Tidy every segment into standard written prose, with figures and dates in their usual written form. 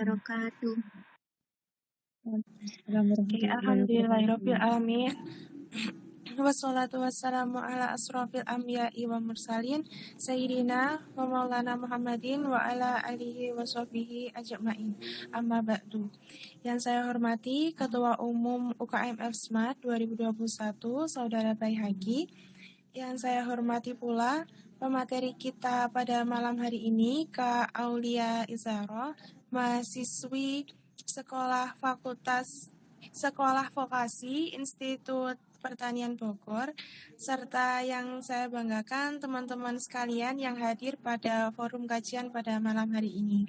wabarakatuh. Alhamdulillahirabbil alamin. Wassalatu wassalamu ala asrofil anbiya'i wa mursalin Sayyidina wa maulana Muhammadin wa ala alihi wa sahbihi ajma'in. Amma ba'du. Yang saya hormati Ketua Umum UKM Smart 2021 Saudara Baihaqi. Yang saya hormati pula pemateri kita pada malam hari ini Kak Aulia Izaro, mahasiswi Sekolah Vokasi Institut Pertanian Bogor, serta yang saya banggakan teman-teman sekalian yang hadir pada forum kajian pada malam hari ini.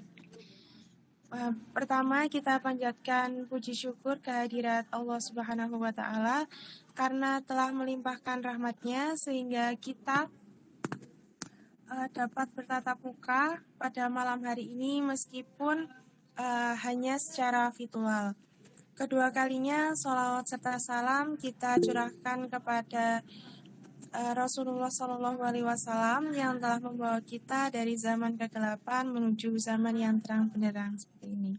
Pertama, kita panjatkan puji syukur kehadirat Allah Subhanahu wa Ta'ala karena telah melimpahkan rahmat-Nya sehingga kita dapat bertatap muka pada malam hari ini meskipun hanya secara virtual. Kedua kalinya, sholawat serta salam kita curahkan kepada Rasulullah SAW yang telah membawa kita dari zaman kegelapan menuju zaman yang terang benderang seperti ini.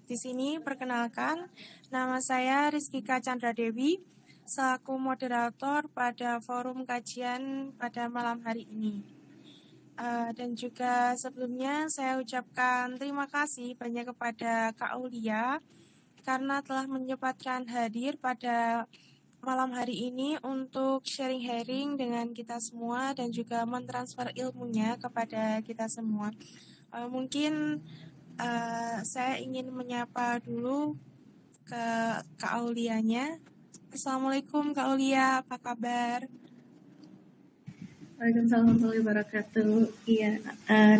Di sini perkenalkan, nama saya Rizkika Chandra Dewi, selaku moderator pada forum kajian pada malam hari ini. Dan juga sebelumnya saya ucapkan terima kasih banyak kepada Kak Aulia karena telah menyempatkan hadir pada malam hari ini untuk sharing dengan kita semua dan juga mentransfer ilmunya kepada kita semua. Mungkin saya ingin menyapa dulu ke Kak Aulianya. Assalamualaikum Kak Aulia, apa kabar? Waalaikumsalam warahmatullahi wabarakatuh. Iya,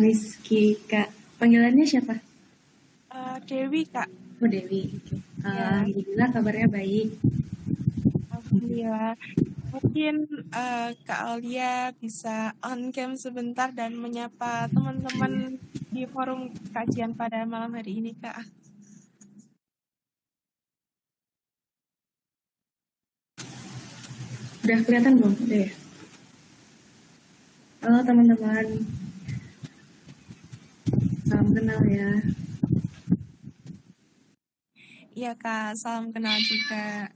Rizky Kak. Panggilannya siapa? Dewi Kak. Oh Dewi. Alhamdulillah kabarnya baik. Alhamdulillah. Mungkin Kak Aulia bisa on cam sebentar dan menyapa teman-teman di forum kajian pada malam hari ini, Kak. Udah kelihatan belum? Udah ya? Halo teman-teman. Salam kenal ya. Iya Kak, salam kenal juga.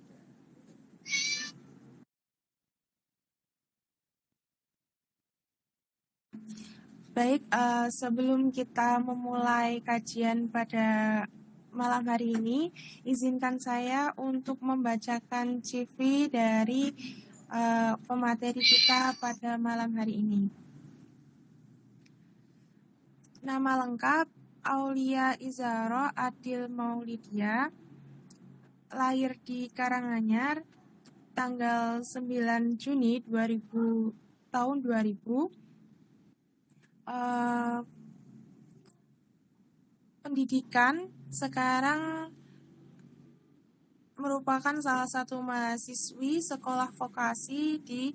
Baik, sebelum kita memulai kajian pada malam hari ini, izinkan saya untuk membacakan CV dari pemateri kita pada malam hari ini. Nama lengkap Aulia Izaro Adil Maulidia, lahir di Karanganyar, tanggal 9 Juni 2000. Pendidikan sekarang merupakan salah satu mahasiswi sekolah vokasi di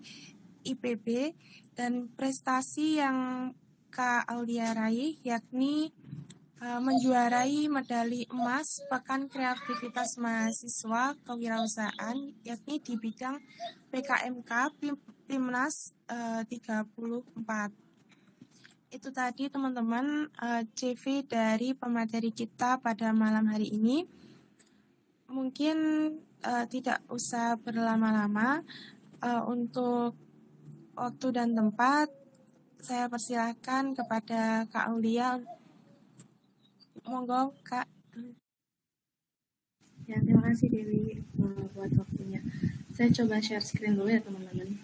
IPB dan prestasi yang Kak Aulia raih yakni menjuarai medali emas Pekan Kreativitas Mahasiswa Kewirausahaan yakni di bidang PKMK Timnas 34. Itu tadi teman-teman CV dari pemateri kita pada malam hari ini. Mungkin tidak usah berlama-lama, untuk waktu dan tempat saya persilahkan kepada Kak Aulia. Monggo Kak. Ya, terima kasih Dewi buat waktunya. Saya coba share screen dulu ya teman-teman.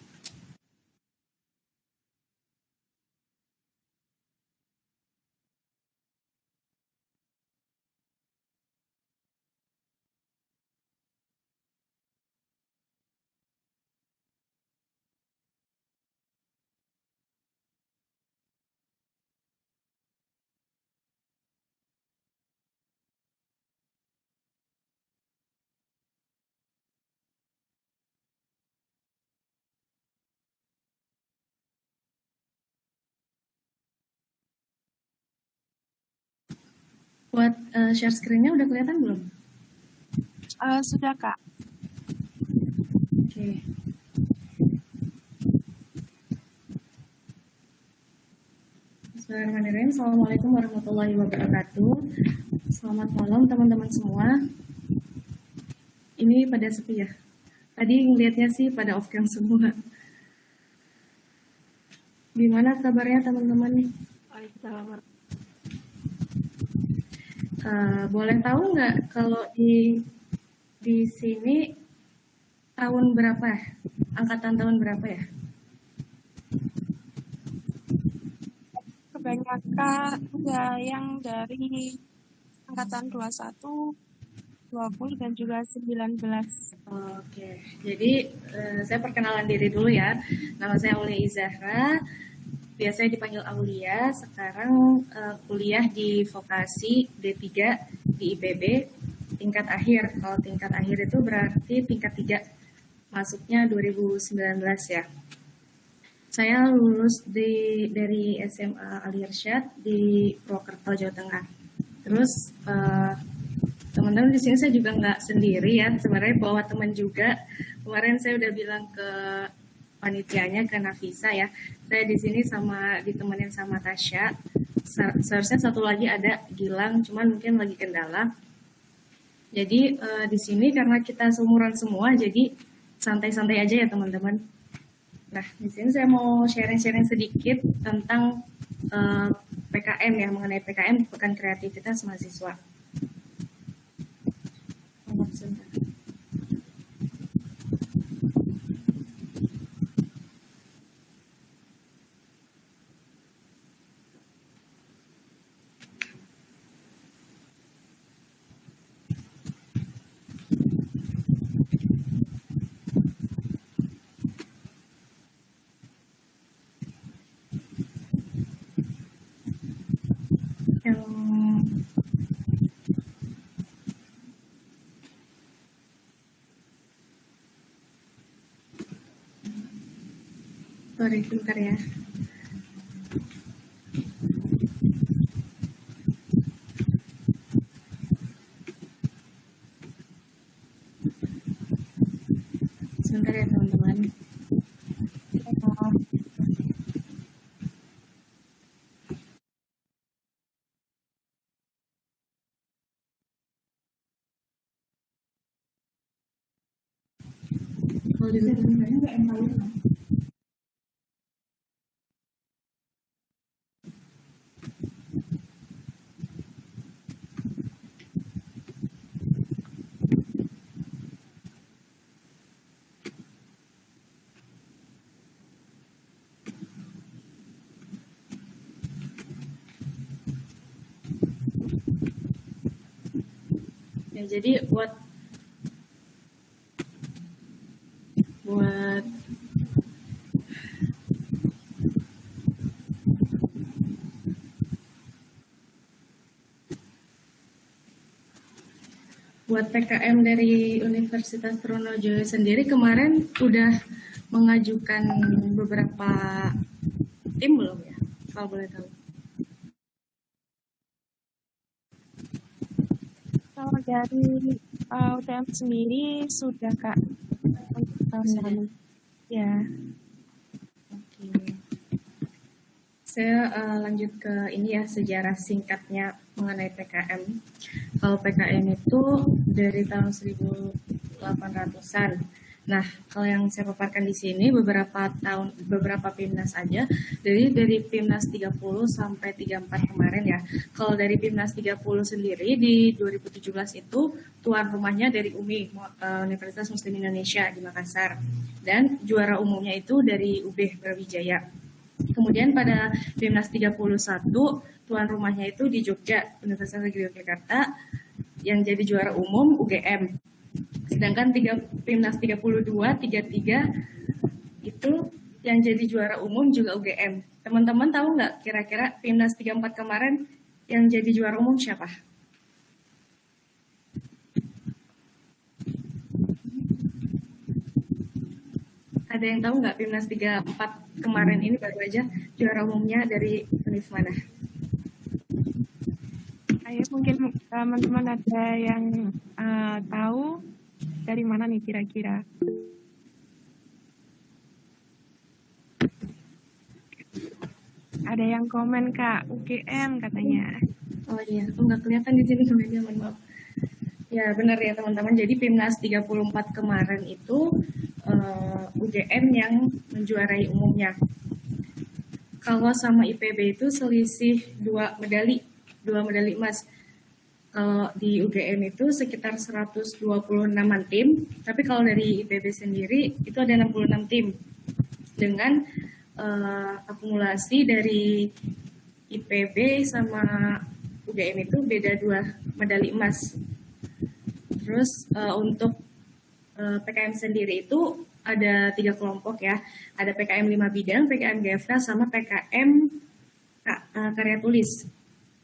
Buat share screen-nya udah kelihatan belum? Sudah Kak. Bismillahirrahmanirrahim. Assalamualaikum warahmatullahi wabarakatuh. Selamat malam teman-teman semua. Ini pada sepi ya. Tadi ngelihatnya sih pada off cam semua. Gimana kabarnya teman-teman nih? Waalaikumsalam. Boleh tahu nggak kalau di sini tahun berapa ya? Angkatan tahun berapa ya? Kebanyakan ada yang dari angkatan 21, 20, dan juga 19. Oke, jadi saya perkenalan diri dulu ya. Nama saya Aulia Izahra, biasanya dipanggil Aulia. Sekarang kuliah di vokasi D3 di IPB, tingkat akhir. Kalau tingkat akhir itu berarti tingkat 3, masuknya 2019 ya. Saya lulus dari SMA Al Irsyad di Purwokerto, Jawa Tengah. Terus teman-teman di sini saya juga nggak sendiri ya, sebenarnya bawa teman juga. Kemarin saya udah bilang ke panitianya, ke Nafisa ya, saya di sini ditemenin sama Tasya. Seharusnya satu lagi ada Gilang, cuman mungkin lagi kendala. Jadi di sini karena kita seumuran semua, jadi santai-santai aja ya teman-teman. Nah, di sini saya mau sharing-sharing sedikit tentang PKM ya, mengenai PKM, Pekan Kreativitas Mahasiswa. Sebentar. Sorry, bentar ya. Sebentar ya teman-teman. Kalau di sebenarnya nggak enak. Ya, jadi buat PKM dari Universitas Trunojoyo sendiri kemarin udah mengajukan beberapa tim belum ya? Kalau boleh tahu. Kalau dari UTM sendiri sudah Kak, untuk tahun lalu. Ya. Oke. Saya lanjut ke ini ya, sejarah singkatnya mengenai PKM. Kalau PKM itu dari tahun 1800-an. Nah, kalau yang saya paparkan di sini beberapa PIMNAS aja, dari PIMNAS 30 sampai 34 kemarin ya. Kalau dari PIMNAS 30 sendiri di 2017 itu tuan rumahnya dari UMI, Universitas Muslim Indonesia di Makassar, dan juara umumnya itu dari UB Brawijaya. Kemudian pada PIMNAS 31 tuan rumahnya itu di Jogja, Universitas Negeri Yogyakarta, yang jadi juara umum UGM. Sedangkan PIMNAS 32, 33 itu yang jadi juara umum juga UGM. Teman-teman tahu nggak kira-kira PIMNAS 34 kemarin yang jadi juara umum siapa? Ada yang tahu nggak PIMNAS 34 kemarin ini baru aja juara umumnya dari univ mana? Ayo mungkin teman-teman ada yang tahu dari mana nih kira-kira? Ada yang komen Kak, UGM katanya. Oh iya, aku nggak kelihatan di sini komennya, mohon maaf. Ya benar ya teman-teman, jadi PIMNAS 34 kemarin itu UGM yang menjuarai umumnya. Kalau sama IPB itu selisih 2 medali emas. Kalau di UGM itu sekitar 126-an tim, tapi kalau dari IPB sendiri itu ada 66 tim dengan akumulasi dari IPB sama UGM itu beda 2 medali emas. Terus untuk PKM sendiri itu ada 3 kelompok ya, ada PKM 5 bidang, PKM GFK, sama PKM karya tulis.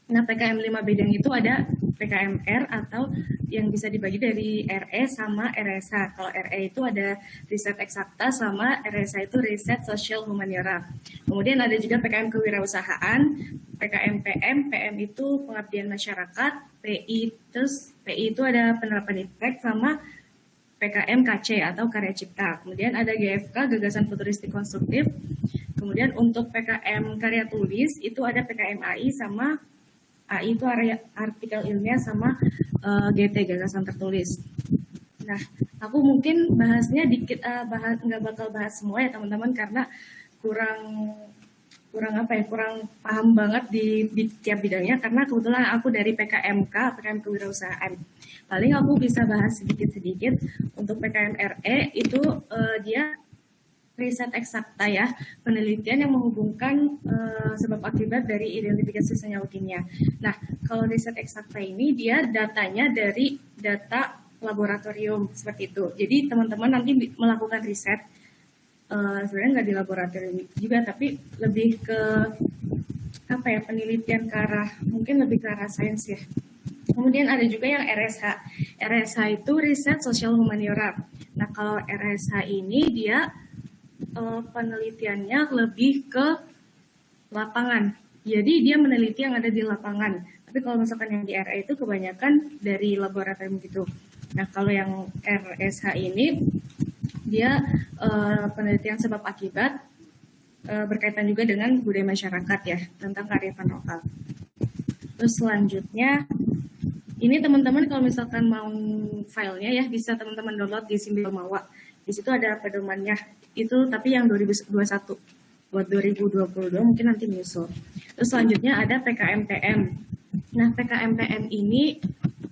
Nah, PKM 5 bidang itu ada PKMR atau yang bisa dibagi dari RE sama RSA. Kalau RE itu ada riset eksakta sama RSA itu riset sosial humaniora. Kemudian ada juga PKM kewirausahaan, PKM PM, PM itu pengabdian masyarakat, PI itu ada penerapan impact sama PKM KC atau karya cipta. Kemudian ada GFK, gagasan futuristik konstruktif. Kemudian untuk PKM karya tulis itu ada PKM AI sama AI itu artikel ilmiah sama GT, gagasan tertulis. Nah, aku mungkin bahasnya dikit, nggak bakal bahas semua ya teman-teman karena kurang paham banget di tiap bidangnya karena kebetulan aku dari PKMK, PKM kewirausahaan. Paling aku bisa bahas sedikit-sedikit. Untuk PKM RE itu dia riset eksakta ya, penelitian yang menghubungkan sebab akibat dari identifikasi senyawa kimia. Nah, kalau riset eksakta ini dia datanya dari data laboratorium seperti itu. Jadi teman-teman nanti melakukan riset, sebenarnya nggak di laboratorium juga, tapi lebih ke penelitian ke arah, mungkin lebih ke arah sains ya. Kemudian ada juga yang RSH. RSH itu riset sosial humaniora. Nah, kalau RSH ini dia penelitiannya lebih ke lapangan. Jadi dia meneliti yang ada di lapangan. Tapi kalau misalkan yang di RE itu kebanyakan dari laboratorium gitu. Nah, kalau yang RSH ini dia penelitian sebab akibat berkaitan juga dengan budaya masyarakat ya, tentang kearifan lokal. Terus selanjutnya, ini teman-teman kalau misalkan mau filenya ya, bisa teman-teman download di Simbil Mawa. Di situ ada pedomannya, itu tapi yang 2021. Buat 2022 mungkin nanti nyusul. Terus selanjutnya ada PKMPM. Nah, PKMPM ini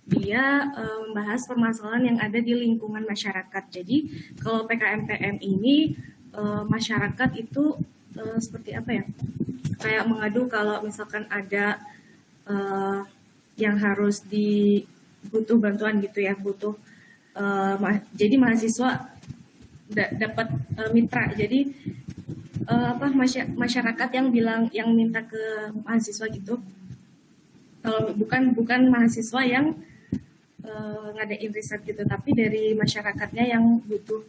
dia membahas permasalahan yang ada di lingkungan masyarakat. Jadi kalau PKMPM ini masyarakat itu seperti apa ya? Kayak mengadu kalau misalkan ada yang harus butuh bantuan gitu ya, jadi mahasiswa dapat mitra. Jadi masyarakat yang minta ke mahasiswa gitu. Kalau bukan mahasiswa yang ngadain riset gitu, tapi dari masyarakatnya yang butuh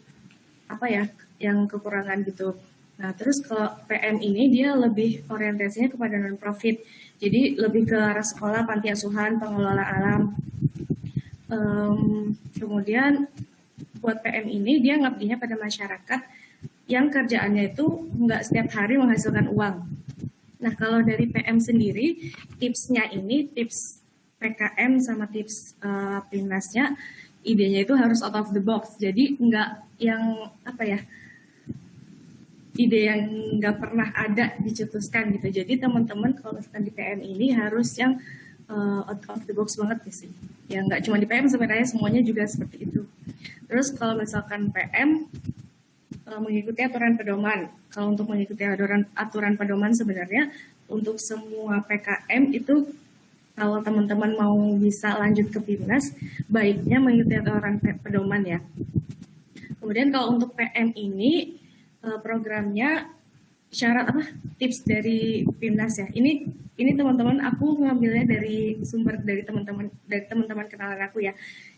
yang kekurangan gitu. Nah, terus kalau PM ini dia lebih orientasinya kepada non-profit. Jadi lebih ke arah sekolah, panti asuhan, pengelola alam. Kemudian buat PM ini dia ngabdinya pada masyarakat yang kerjaannya itu nggak setiap hari menghasilkan uang. Nah, kalau dari PM sendiri, tipsnya ini, tips PKM sama tips PIMNAS-nya, idenya itu harus out of the box. Jadi nggak yang ide yang nggak pernah ada dicetuskan gitu. Jadi teman-teman kalau misalkan di PM ini harus yang out of the box banget sih. Ya nggak cuma di PM, sebenarnya semuanya juga seperti itu. Terus kalau misalkan PM mengikuti aturan pedoman. Kalau untuk mengikuti aturan pedoman sebenarnya untuk semua PKM itu kalau teman-teman mau bisa lanjut ke PIMNAS, baiknya mengikuti aturan pedoman ya. Kemudian kalau untuk PM ini programnya syarat tips dari PIMNAS ya. Ini teman-teman aku ngambilnya dari sumber dari teman-teman kenalan aku ya.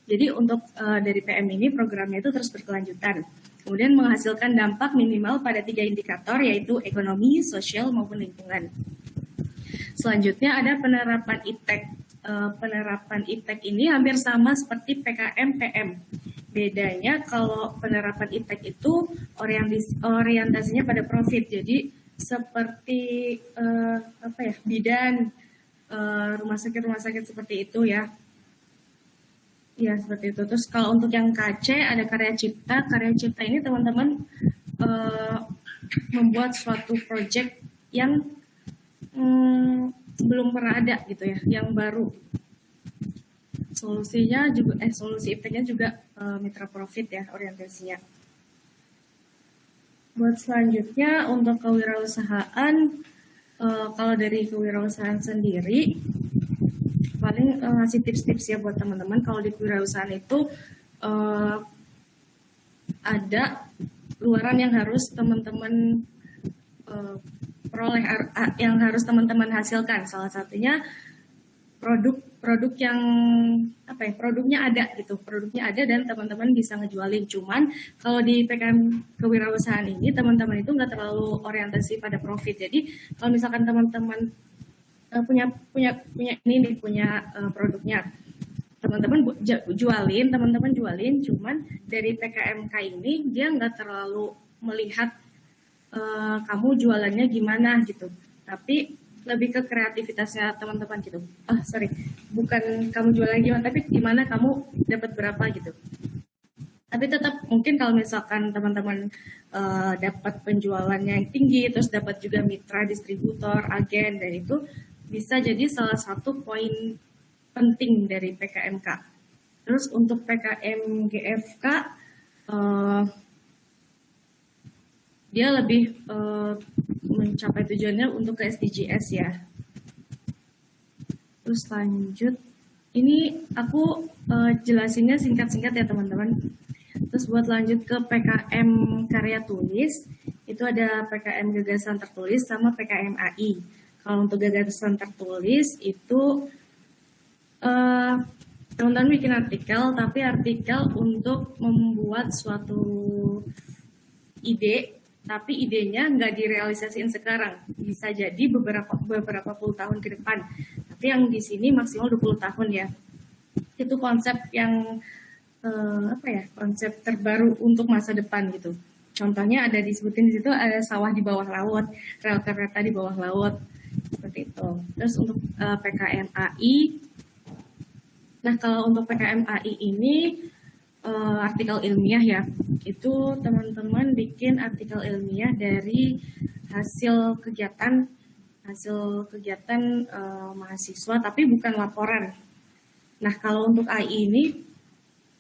Jadi untuk dari PM ini programnya itu terus berkelanjutan. Kemudian menghasilkan dampak minimal pada 3 indikator yaitu ekonomi, sosial maupun lingkungan. Selanjutnya ada penerapan ITEK. Penerapan ITEK ini hampir sama seperti PKM PM. Bedanya kalau penerapan ITEK itu orientasinya pada profit. Jadi seperti bidan, rumah sakit seperti itu ya. Ya, seperti itu. Terus kalau untuk yang KC ada karya cipta. Karya cipta ini teman-teman membuat suatu project yang belum pernah ada gitu ya, yang baru. Solusinya juga solusi ipteknya juga mitra profit ya orientasinya. Buat selanjutnya untuk kewirausahaan, kalau dari kewirausahaan sendiri paling ngasih tips-tips ya buat teman-teman. Kalau di kewirausahaan itu ada luaran yang harus teman-teman peroleh, yang harus teman-teman hasilkan. Salah satunya produk yang produknya ada gitu, produknya ada dan teman-teman bisa ngejualin. Cuman kalau di PKM kewirausahaan ini teman-teman itu nggak terlalu orientasi pada profit. Jadi kalau misalkan teman-teman punya produknya, teman-teman jualin, cuman dari PKMK ini dia nggak terlalu melihat kamu jualannya gimana gitu, tapi lebih ke kreativitasnya teman-teman gitu. Bukan kamu jualan gimana, tapi gimana kamu dapat berapa gitu. Tapi tetap mungkin kalau misalkan teman-teman dapat penjualannya yang tinggi, terus dapat juga mitra, distributor, agen, dan itu bisa jadi salah satu poin penting dari PKMK. Terus untuk PKM GFK, dia lebih mencapai tujuannya untuk ke SDGs ya. Terus lanjut, ini aku jelasinnya singkat-singkat ya teman-teman. Terus buat lanjut ke PKM karya tulis, itu ada PKM gagasan tertulis sama PKM AI. Kalau untuk gagasan tertulis itu teman-teman bikin artikel, tapi artikel untuk membuat suatu ide, tapi idenya nggak direalisasiin sekarang, bisa jadi beberapa puluh tahun ke depan. Tapi yang di sini maksimal 20 tahun ya. Itu konsep yang konsep terbaru untuk masa depan gitu. Contohnya ada disebutin di situ, ada sawah di bawah laut, rel kereta di bawah laut, seperti itu. Terus untuk PKM AI, nah kalau untuk PKM AI ini artikel ilmiah ya, itu teman-teman bikin artikel ilmiah dari hasil kegiatan mahasiswa, tapi bukan laporan. Nah kalau untuk AI ini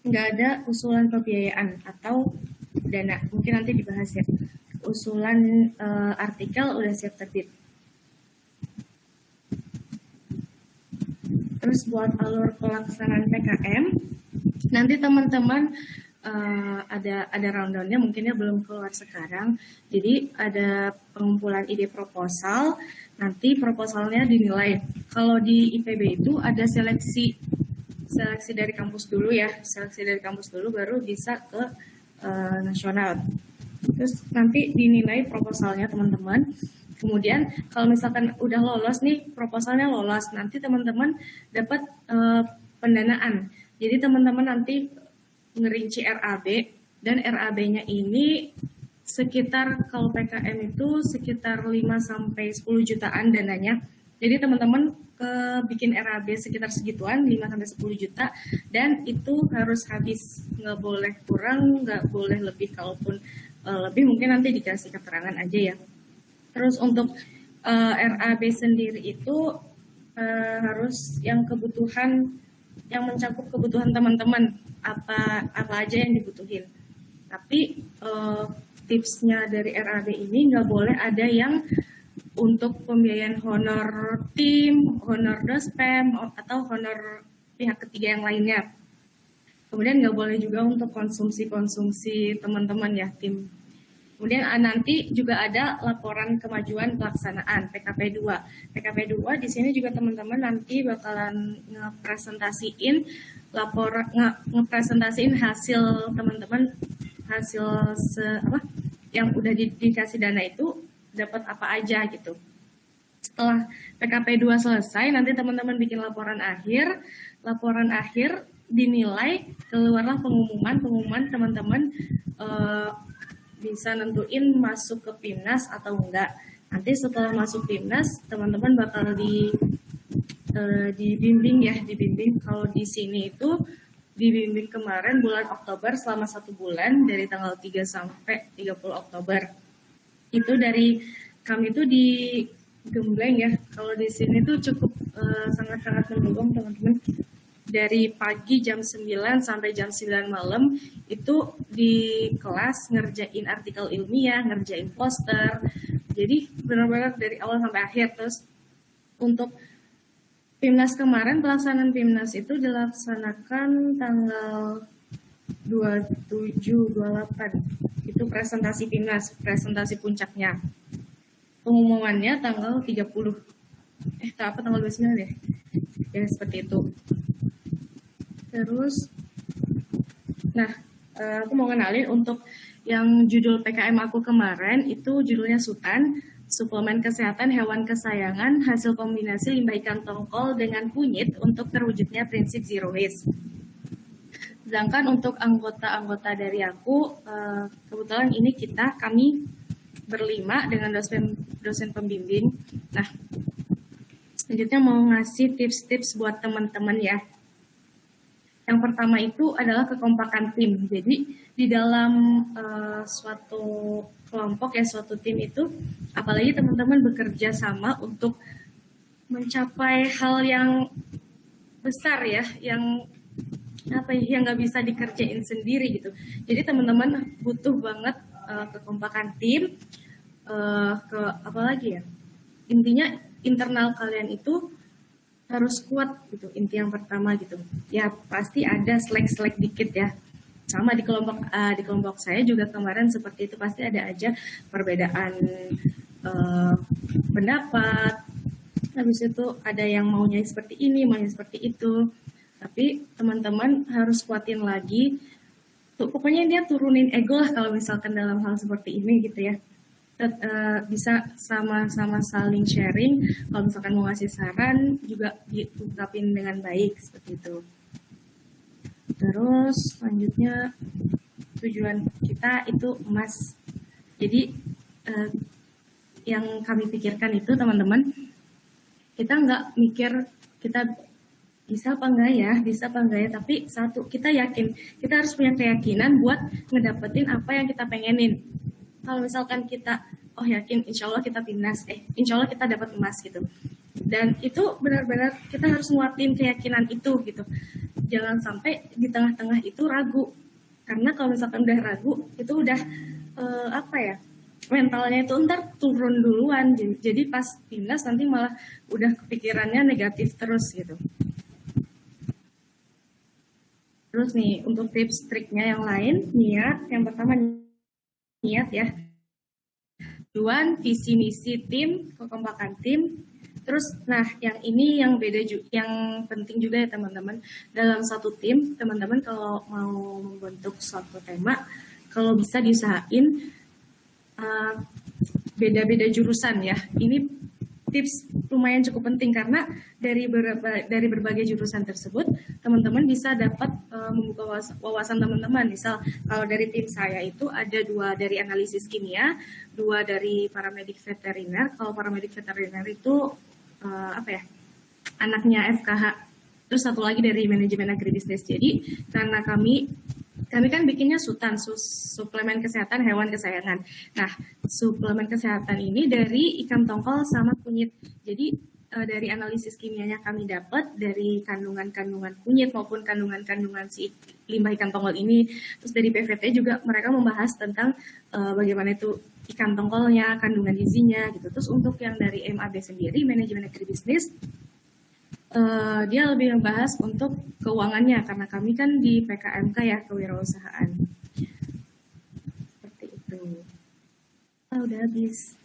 nggak ada usulan pembiayaan atau dana, mungkin nanti dibahas ya. Usulan artikel udah siap terbit. Terus buat alur pelaksanaan PKM, nanti teman-teman ada rundown-nya, mungkinnya belum keluar sekarang. Jadi ada pengumpulan ide proposal, nanti proposalnya dinilai. Kalau di IPB itu ada seleksi dari kampus dulu ya, baru bisa ke nasional. Terus nanti dinilai proposalnya teman-teman. Kemudian kalau misalkan udah lolos nih, proposalnya lolos, nanti teman-teman dapat pendanaan. Jadi teman-teman nanti ngerinci RAB, dan RAB-nya ini sekitar, kalau PKM itu sekitar 5-10 jutaan dananya. Jadi teman-teman bikin RAB sekitar segituan, 5-10 juta, dan itu harus habis, nggak boleh kurang, nggak boleh lebih. Kalaupun lebih mungkin nanti dikasih keterangan aja ya. Terus untuk RAB sendiri itu harus yang mencakup kebutuhan teman-teman, apa aja yang dibutuhin. Tapi tipsnya dari RAB ini nggak boleh ada yang untuk pembiayaan honor tim, honor dospem, atau honor pihak ketiga yang lainnya. Kemudian nggak boleh juga untuk konsumsi teman-teman ya, tim. Kemudian nanti juga ada laporan kemajuan pelaksanaan PKP 2. PKP 2 di sini juga teman-teman nanti bakalan ngepresentasiin hasil teman-teman, yang udah dikasih dana itu dapat apa aja gitu. Setelah PKP 2 selesai, nanti teman-teman bikin laporan akhir. Laporan akhir dinilai, keluarlah pengumuman teman-teman bisa nentuin masuk ke PIMNAS atau enggak. Nanti setelah masuk PIMNAS, teman-teman bakal dibimbing ya, dibimbing. Kalau di sini itu dibimbing kemarin bulan Oktober selama 1 bulan dari tanggal 3 sampai 30 Oktober. Itu dari kami itu di Gembleng ya. Kalau di sini tuh cukup sangat-sangat mendukung teman-teman. Dari pagi jam 9 sampai jam 9 malam itu di kelas ngerjain artikel ilmiah, ngerjain poster. Jadi benar-benar dari awal sampai akhir. Terus untuk PIMNAS kemarin, pelaksanaan PIMNAS itu dilaksanakan tanggal 27-28. Itu presentasi PIMNAS, presentasi puncaknya. Pengumumannya tanggal 30. Tanggal 29 deh. Ya seperti itu. Terus, nah, aku mau kenalin untuk yang judul PKM aku kemarin, itu judulnya Sutan, Suplemen Kesehatan Hewan Kesayangan, Hasil Kombinasi Limbah Ikan Tongkol dengan Kunyit untuk terwujudnya prinsip Zero Waste. Sedangkan untuk anggota-anggota dari aku, kebetulan ini kami berlima dengan dosen pembimbing. Nah, selanjutnya mau ngasih tips-tips buat teman-teman ya. Yang pertama itu adalah kekompakan tim. Jadi di dalam suatu kelompok ya, suatu tim itu, apalagi teman-teman bekerja sama untuk mencapai hal yang besar ya, yang nggak bisa dikerjain sendiri gitu. Jadi teman-teman butuh banget kekompakan tim, apalagi ya, intinya internal kalian itu harus kuat gitu, inti yang pertama gitu. Ya pasti ada slack dikit ya. Sama di kelompok saya juga kemarin seperti itu, pasti ada aja perbedaan pendapat. Habis itu ada yang maunya seperti ini, maunya seperti itu. Tapi teman-teman harus kuatin lagi. Pokoknya dia turunin ego lah kalau misalkan dalam hal seperti ini gitu ya. Bisa sama-sama saling sharing. Kalau misalkan mau ngasih saran juga diungkapin dengan baik seperti itu. Terus selanjutnya tujuan kita itu emas. Jadi yang kami pikirkan itu teman-teman, kita nggak mikir kita bisa apa enggak ya, tapi satu, kita yakin, kita harus punya keyakinan buat ngedapetin apa yang kita pengenin. Kalau misalkan kita yakin insya Allah kita PIMNAS, insya Allah kita dapat emas gitu. Dan itu benar-benar kita harus nguatin keyakinan itu gitu. Jangan sampai di tengah-tengah itu ragu. Karena kalau misalkan udah ragu, itu udah mentalnya itu ntar turun duluan. Jadi pas PIMNAS nanti malah udah kepikirannya negatif terus gitu. Terus nih untuk tips triknya yang lain, niat. Yang pertama niat ya. Tujuan, visi misi tim, kekompakan tim. Terus nah yang ini yang beda juga, yang penting juga ya teman-teman, dalam satu tim teman-teman kalau mau membentuk suatu tema, kalau bisa diusahain beda-beda jurusan ya. Ini tips lumayan cukup penting karena dari berbagai jurusan tersebut teman-teman bisa dapat membuka wawasan teman-teman. Misal kalau dari tim saya itu ada 2 dari analisis kimia, 2 dari paramedik veteriner. Kalau paramedik veteriner itu anaknya FKH. Terus 1 lagi dari manajemen agribisnis. Jadi karena kami kan bikinnya Sutan, suplemen kesehatan hewan kesayangan. Nah, suplemen kesehatan ini dari ikan tongkol sama kunyit. Jadi dari analisis kimianya kami dapat dari kandungan-kandungan kunyit maupun kandungan-kandungan si limbah ikan tongkol ini. Terus dari PVT juga mereka membahas tentang bagaimana itu ikan tongkolnya, kandungan gizinya gitu. Terus untuk yang dari MAB sendiri, manajemen agribisnis, dia lebih membahas untuk keuangannya karena kami kan di PKMK ya, kewirausahaan. Seperti itu. Udah habis.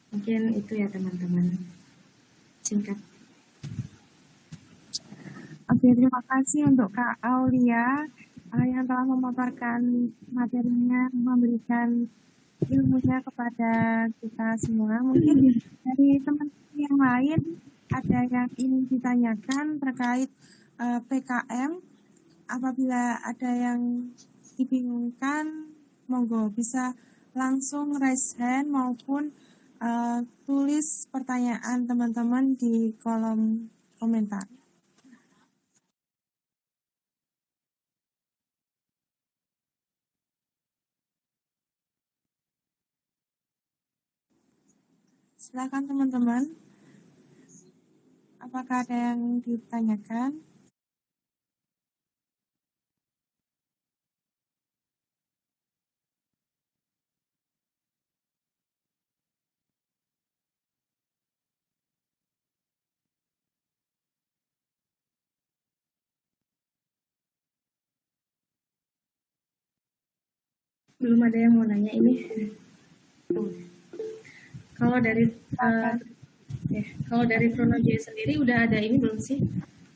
Mungkin itu ya teman-teman. Singkat. Oke, terima kasih untuk Kak Aulia yang telah memaparkan materinya, memberikan ilmunya kepada kita semua. Mungkin dari teman-teman yang lain ada yang ingin ditanyakan terkait PKM. Apabila ada yang dibingungkan, monggo bisa langsung raise hand maupun tulis pertanyaan teman-teman di kolom komentar. Silakan teman-teman. Apakah ada yang ditanyakan? Belum ada yang mau nanya ini. Kalau dari kalau dari Pronoje sendiri udah ada ini belum sih?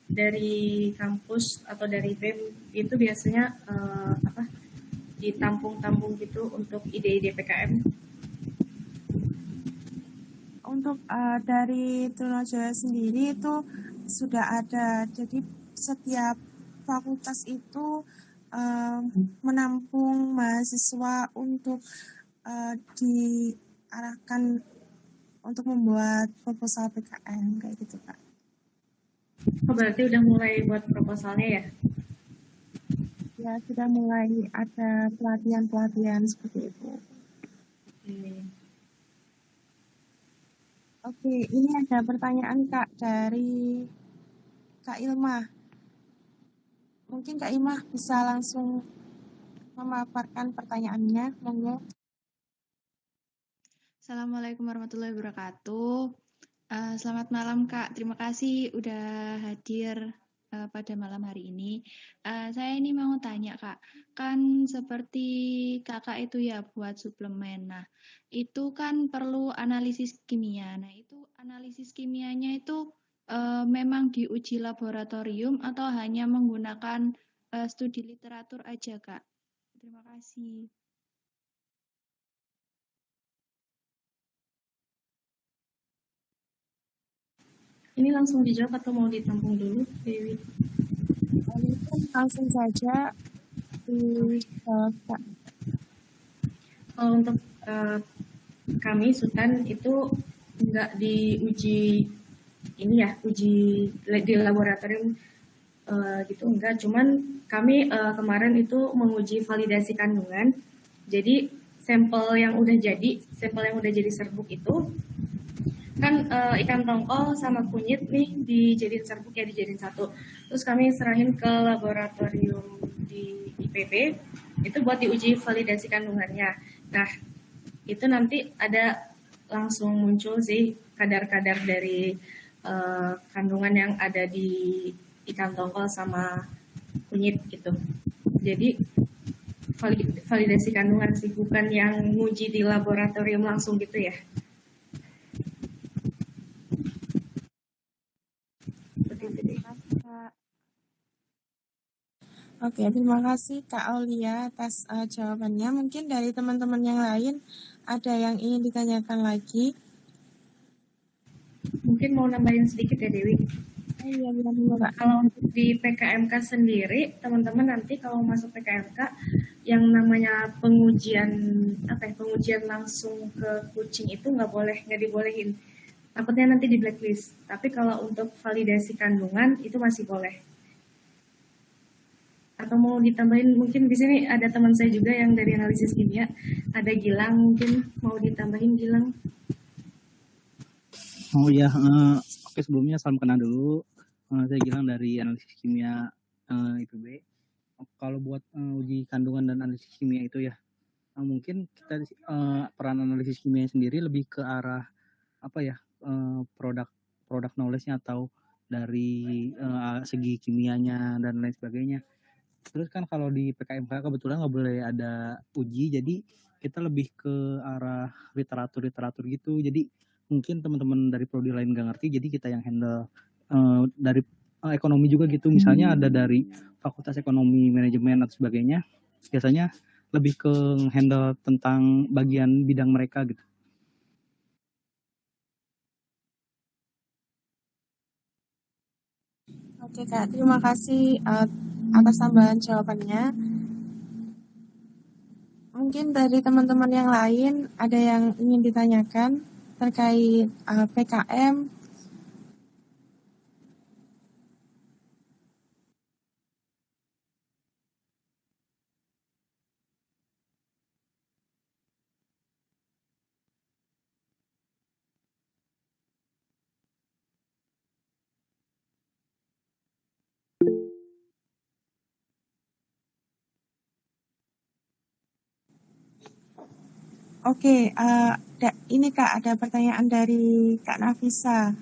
Dari kampus atau dari BEM itu biasanya ditampung-tampung gitu untuk ide-ide PKM? Untuk dari Trunojoyo sendiri itu sudah ada. Jadi setiap fakultas itu menampung mahasiswa untuk diarahkan untuk membuat proposal PKM kayak gitu, Kak. Oh, berarti udah mulai buat proposalnya ya? Ya, sudah mulai ada pelatihan-pelatihan seperti itu. Oke, ini ada pertanyaan Kak dari Kak Ilma. Mungkin Kak Ilma bisa langsung memaparkan pertanyaannya, monggo. Assalamualaikum warahmatullahi wabarakatuh. Selamat malam Kak, terima kasih udah hadir pada malam hari ini. Saya ini mau tanya Kak, kan seperti Kakak itu ya buat suplemen. Nah, itu kan perlu analisis kimia. Nah, itu analisis kimianya itu memang diuji laboratorium atau hanya menggunakan studi literatur aja Kak? Terima kasih. Ini langsung dijawab atau mau ditampung dulu, Dewi? Langsung saja dijawab, Kak. Kalau untuk kami Sultan itu nggak diuji ini ya, uji di laboratorium gitu enggak. Cuman kami kemarin itu menguji validasi kandungan. Jadi sampel yang udah jadi serbuk itu kan ikan tongkol sama kunyit nih dijadiin serbuk ya, dijadiin satu. Terus kami serahin ke laboratorium di IPB itu buat diuji validasi kandungannya. Nah, itu nanti ada langsung muncul sih kadar-kadar dari kandungan yang ada di ikan tongkol sama kunyit gitu. Jadi validasi kandungan sih, bukan yang nguji di laboratorium langsung gitu ya. Oke, terima kasih Kak Aulia atas jawabannya. Mungkin dari teman-teman yang lain ada yang ingin ditanyakan lagi? Mungkin mau nambahin sedikit ya Dewi. Iya, kalau untuk di PKMK sendiri, teman-teman nanti kalau masuk PKMK yang namanya pengujian langsung ke kucing itu nggak dibolehin. Takutnya nanti di blacklist. Tapi kalau untuk validasi kandungan itu masih boleh. Atau mau ditambahin, mungkin di sini ada teman saya juga yang dari analisis kimia, ada Gilang, mungkin mau ditambahin Gilang. Oh ya, oke, sebelumnya salam kenal dulu. Saya Gilang dari analisis kimia IPB. Kalau buat uji kandungan dan analisis kimia itu ya, mungkin kita peran analisis kimia sendiri lebih ke arah produk knowledge-nya atau dari segi kimianya dan lain sebagainya. Terus kan kalau di PKMK kebetulan nggak boleh ada uji, jadi kita lebih ke arah literatur gitu. Jadi mungkin teman-teman dari prodi lain nggak ngerti, jadi kita yang handle dari ekonomi juga gitu. Misalnya ada dari fakultas ekonomi, manajemen atau sebagainya, biasanya lebih ke handle tentang bagian bidang mereka gitu. Oke Kak, terima kasih atas tambahan jawabannya. Mungkin dari teman-teman yang lain ada yang ingin ditanyakan terkait PKM. Oke, ini Kak, ada pertanyaan dari Kak Nafisa.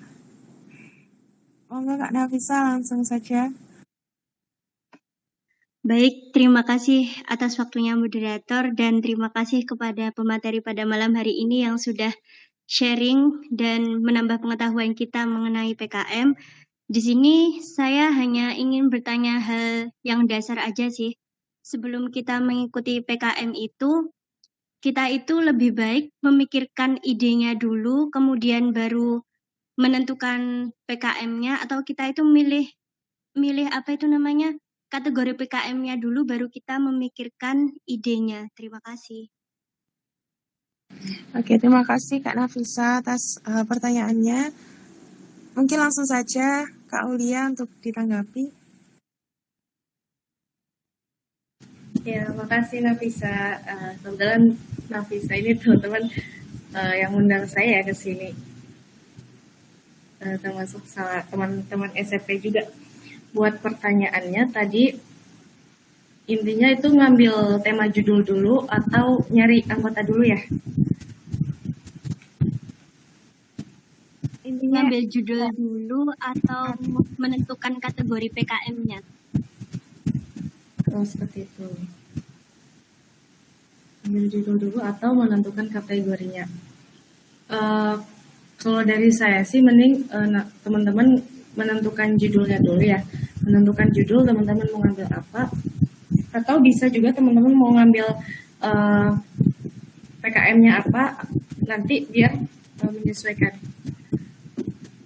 Monggo Kak Nafisa, langsung saja. Baik, terima kasih atas waktunya moderator dan terima kasih kepada pemateri pada malam hari ini yang sudah sharing dan menambah pengetahuan kita mengenai PKM. Di sini saya hanya ingin bertanya hal yang dasar aja sih. Sebelum kita mengikuti PKM itu, kita itu lebih baik memikirkan idenya dulu, kemudian baru menentukan PKM-nya, atau kita itu milih apa itu namanya, kategori PKM-nya dulu, baru kita memikirkan idenya. Terima kasih. Oke, terima kasih Kak Nafisa atas pertanyaannya. Mungkin langsung saja Kak Aulia untuk ditanggapi. Ya, makasih Nafisa. Kebetulan Nafisa ini teman-teman yang undang saya ke sini. Termasuk salah teman-teman SMP juga. Buat pertanyaannya tadi, intinya itu ngambil tema judul dulu atau nyari anggota dulu ya? Intinya ngambil judul dulu atau menentukan kategori PKM-nya. Oh, seperti itu. Ambil judul dulu atau menentukan kategorinya. Kalau dari saya sih mending teman-teman menentukan judulnya dulu ya. Menentukan judul teman-teman mau ngambil apa. Atau bisa juga teman-teman mau ngambil PKM-nya apa, nanti biar menyesuaikan.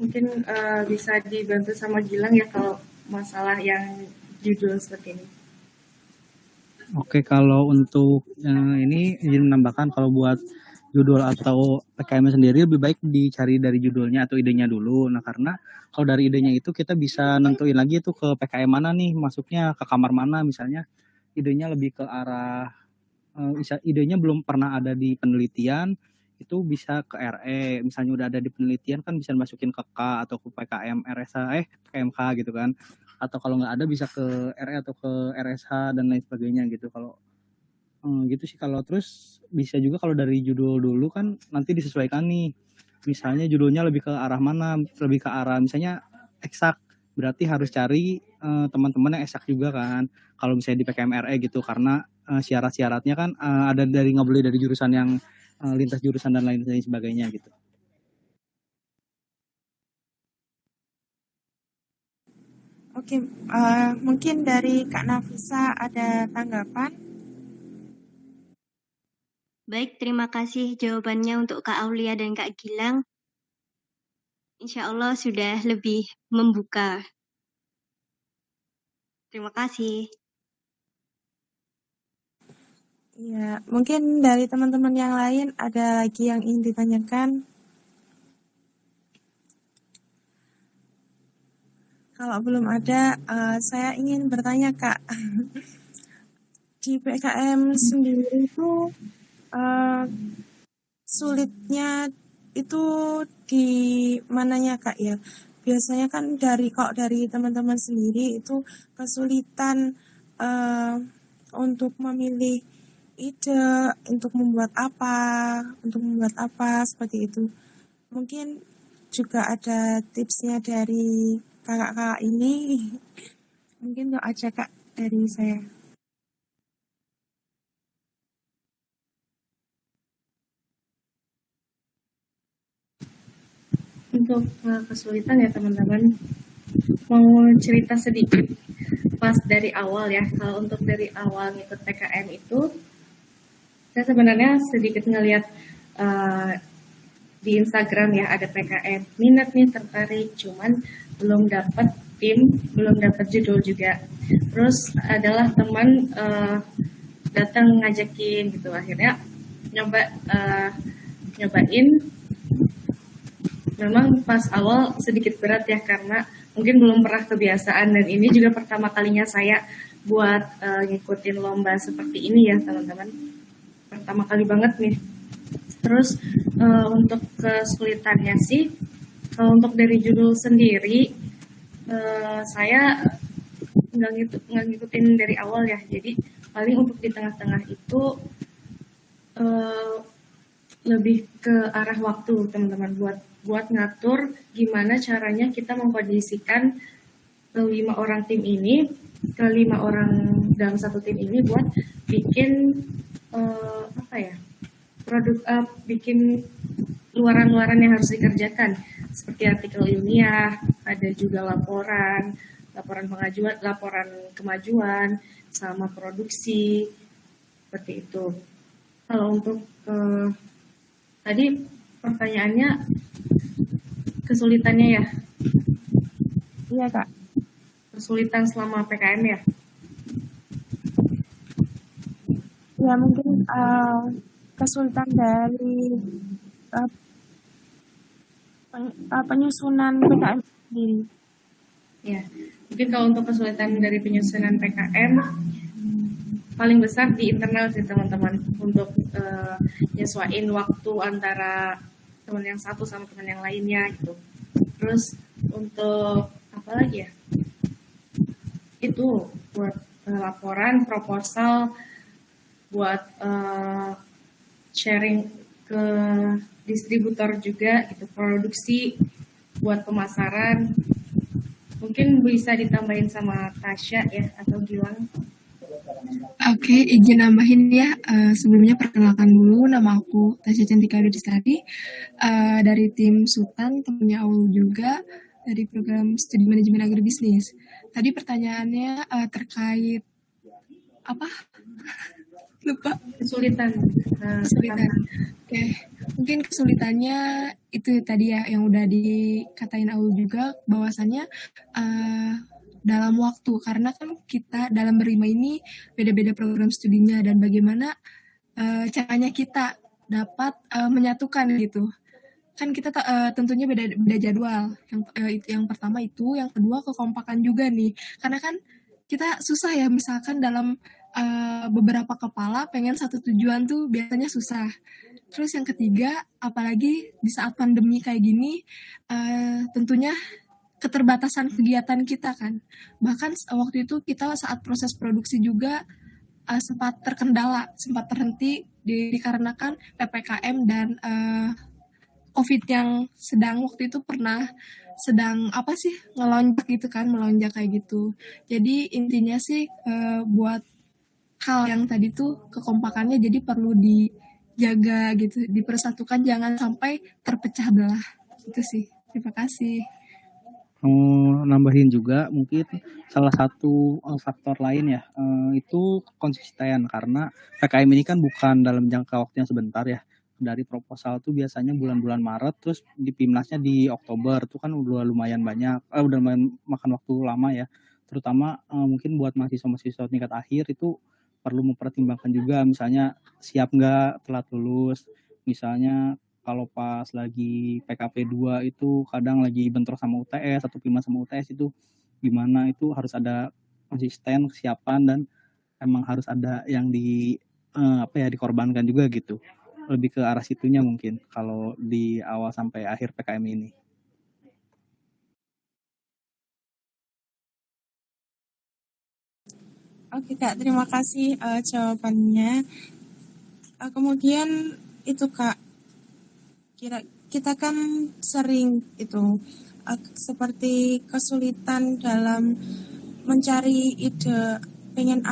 Mungkin bisa dibantu sama Gilang ya kalau masalah yang judul seperti ini. Oke, kalau untuk ini izin menambahkan kalau buat judul atau PKM sendiri lebih baik dicari dari judulnya atau idenya dulu. Nah, karena kalau dari idenya itu kita bisa nentuin lagi itu ke PKM mana nih, masuknya ke kamar mana misalnya. Idenya lebih ke arah idenya belum pernah ada di penelitian, itu bisa ke RE. Misalnya udah ada di penelitian kan bisa masukin ke K atau ke PKM RSH PKMK gitu kan. Atau kalau nggak ada bisa ke RE atau ke RSH dan lain sebagainya gitu. Kalau gitu sih. Kalau terus bisa juga kalau dari judul dulu kan nanti disesuaikan nih, misalnya judulnya lebih ke arah mana, lebih ke arah misalnya eksak, berarti harus cari teman-teman yang eksak juga kan kalau misalnya di PKM RE gitu, karena syarat-syaratnya kan ada dari nggak boleh dari jurusan yang lintas jurusan dan lain sebagainya gitu. Oke, mungkin dari Kak Nafisa ada tanggapan? Baik, terima kasih jawabannya untuk Kak Aulia dan Kak Gilang. Insya Allah sudah lebih membuka. Terima kasih. Ya, mungkin dari teman-teman yang lain ada lagi yang ingin ditanyakan? Kalau belum ada, saya ingin bertanya Kak. Di PKM sendiri itu sulitnya itu di mananya Kak ya? Biasanya kan dari teman-teman sendiri itu kesulitan untuk memilih ide untuk membuat apa seperti itu. Mungkin juga ada tipsnya dari kakak-kakak ini. Mungkin doa aja Kak dari saya. Untuk kesulitan ya teman-teman, mau cerita sedikit pas dari awal ya. Kalau untuk dari awal ngikut PKM itu, saya sebenarnya sedikit ngelihat di Instagram ya ada PKM, minat nih, tertarik, cuman belum dapat tim, belum dapat judul juga. Terus adalah teman datang ngajakin gitu. Akhirnya nyobain. Memang pas awal sedikit berat ya karena mungkin belum pernah kebiasaan, dan ini juga pertama kalinya saya buat ngikutin lomba seperti ini ya teman-teman. Pertama kali banget nih. Terus untuk kesulitannya sih, kalau untuk dari judul sendiri saya nggak ngikutin dari awal ya. Jadi paling untuk di tengah-tengah itu lebih ke arah waktu teman-teman, buat ngatur gimana caranya kita mengkondisikan ke 5 orang tim ini, ke 5 orang dalam satu tim ini buat bikin bikin luaran-luaran yang harus dikerjakan seperti artikel ilmiah, ada juga laporan pengajuan, laporan kemajuan, sama produksi seperti itu. Kalau untuk tadi pertanyaannya kesulitannya ya? Iya, Kak. Kesulitan selama PKM ya? Ya, mungkin kesulitan dari penyusunan PKM sendiri. Ya, mungkin kalau untuk kesulitan dari penyusunan PKM paling besar di internal sih teman-teman, untuk nyesuaiin waktu antara teman yang satu sama teman yang lainnya gitu. Terus untuk apa lagi ya? Itu buat laporan, proposal, buat sharing ke distributor juga gitu, produksi, buat pemasaran. Mungkin bisa ditambahin sama Tasya ya, atau Gilang. Oke, izin nambahin ya. Sebelumnya perkenalkan dulu, nama aku Tasya Cantika Dudisari, dari tim Sultan, temennya Aul juga, dari program studi manajemen agribisnis. Tadi pertanyaannya terkait apa? Lupa. Kesulitan. Oke, mungkin kesulitannya itu tadi ya yang udah dikatain Aul juga, bahwasannya dalam waktu, karena kan kita dalam berlima ini beda-beda program studinya, dan bagaimana caranya kita dapat menyatukan gitu. Kan kita tentunya beda jadwal. Yang pertama itu, yang kedua kekompakan juga nih. Karena kan kita susah ya, misalkan dalam beberapa kepala pengen satu tujuan tuh biasanya susah. Terus yang ketiga, apalagi di saat pandemi kayak gini, tentunya keterbatasan kegiatan kita kan. Bahkan waktu itu kita saat proses produksi juga sempat terkendala, sempat terhenti dikarenakan PPKM dan COVID yang sedang waktu itu sedang ngelonjak gitu kan, melonjak kayak gitu. Jadi intinya sih buat hal yang tadi tuh kekompakannya jadi perlu dijaga gitu, dipersatukan, jangan sampai terpecah belah. Itu sih. Terima kasih. Nambahin juga mungkin salah satu faktor lain ya, itu konsisten, karena PKM ini kan bukan dalam jangka waktu yang sebentar ya. Dari proposal tuh biasanya bulan-bulan Maret, terus di Pimnasnya di Oktober, itu kan udah lumayan banyak, udah lumayan makan waktu lama ya. Terutama mungkin buat mahasiswa-mahasiswa tingkat akhir itu perlu mempertimbangkan juga, misalnya siap nggak telat lulus, misalnya kalau pas lagi PKP 2 itu kadang lagi bentrok sama UTS atau Pima sama UTS, itu gimana, itu harus ada konsisten, kesiapan, dan emang harus ada yang dikorbankan juga gitu. Lebih ke arah situnya mungkin kalau di awal sampai akhir PKM ini. Oke Kak, terima kasih jawabannya. Kemudian itu Kak, kita kan sering itu seperti kesulitan dalam mencari ide, ide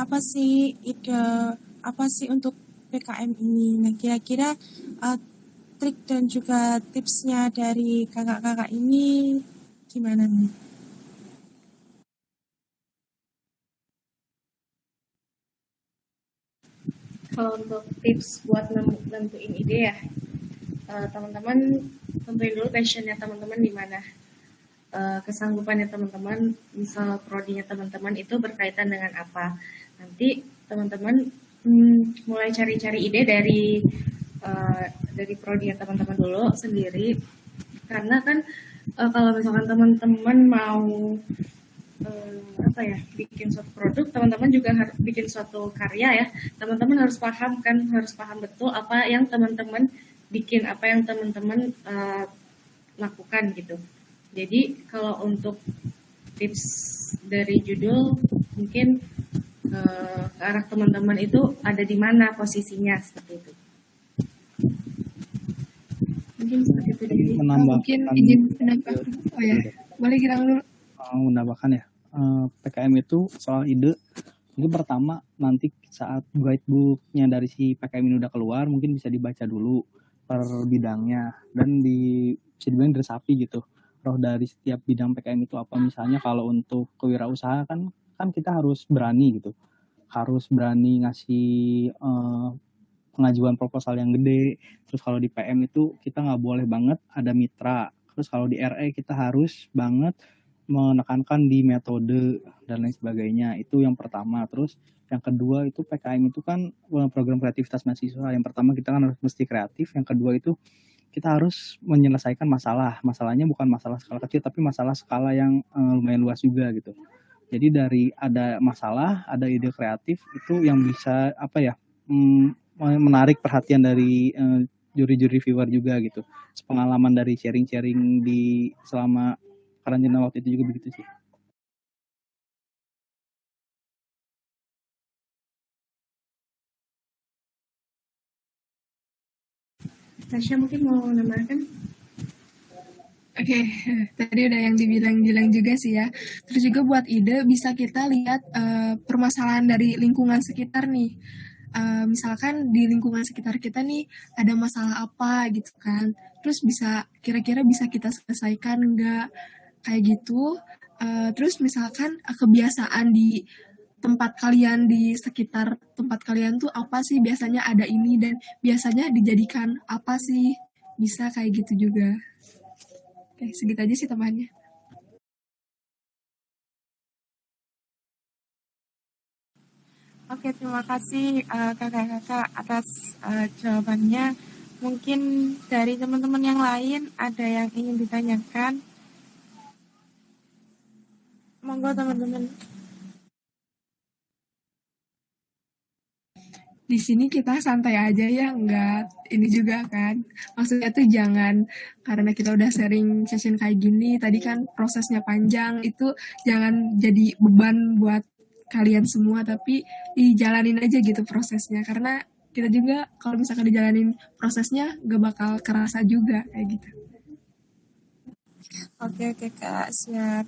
apa sih untuk PKM ini. Nah, kira-kira trik dan juga tipsnya dari kakak-kakak ini gimana nih? Kalau untuk tips buat nentuin ide ya, teman-teman tentuin dulu passionnya teman-teman di mana, kesanggupannya teman-teman, misal prodinya teman-teman itu berkaitan dengan apa. Nanti teman-teman mulai cari-cari ide dari prodi teman-teman dulu sendiri, karena kan kalau misalkan teman-teman mau bikin suatu produk, teman-teman juga harus bikin suatu karya ya, teman-teman harus paham betul apa yang teman-teman bikin, apa yang teman-teman lakukan gitu. Jadi kalau untuk tips dari judul mungkin ke arah teman-teman itu ada di mana posisinya, seperti itu. Mungkin seperti itu dari mungkin izin menambah. Oh ya, boleh kita dulu. Menambahkan ya, PKM itu soal ide. Mungkin pertama nanti saat guidebooknya dari si PKM ini udah keluar, mungkin bisa dibaca dulu per bidangnya dan bisa dibilang diresapi gitu. Roh dari setiap bidang PKM itu apa, misalnya kalau untuk kewirausaha kan kita harus berani gitu, harus berani ngasih pengajuan proposal yang gede. Terus kalau di PM itu kita nggak boleh banget ada mitra. Terus kalau di RE kita harus banget menekankan di metode dan lain sebagainya. Itu yang pertama. Terus yang kedua itu PKM itu kan program kreativitas mahasiswa. Yang pertama kita kan harus mesti kreatif. Yang kedua itu kita harus menyelesaikan masalah. Masalahnya bukan masalah skala kecil, tapi masalah skala yang lumayan luas juga gitu. Jadi dari ada masalah, ada ide kreatif, itu yang bisa menarik perhatian dari juri-juri viewer juga gitu. Pengalaman dari sharing-sharing di selama karantina waktu itu juga begitu sih. Tasya mungkin mau menambahkan? Oke, tadi udah yang dibilang juga sih ya. Terus juga buat ide bisa kita lihat permasalahan dari lingkungan sekitar nih. Misalkan di lingkungan sekitar kita nih ada masalah apa gitu kan. Terus kira-kira bisa kita selesaikan nggak, kayak gitu. Terus misalkan kebiasaan di tempat kalian, di sekitar tempat kalian tuh apa sih biasanya ada ini dan biasanya dijadikan apa sih, bisa kayak gitu juga. Oke, segitu aja sih temannya. Oke, terima kasih kakak-kakak atas jawabannya. Mungkin dari teman-teman yang lain ada yang ingin ditanyakan. Monggo teman-teman. Di sini kita santai aja ya, enggak ini juga kan. Maksudnya tuh jangan karena kita udah sering session kayak gini, tadi kan prosesnya panjang, itu jangan jadi beban buat kalian semua, tapi dijalanin aja gitu prosesnya. Karena kita juga kalau misalkan dijalanin prosesnya gak bakal kerasa juga kayak gitu. Oke Kak, siap.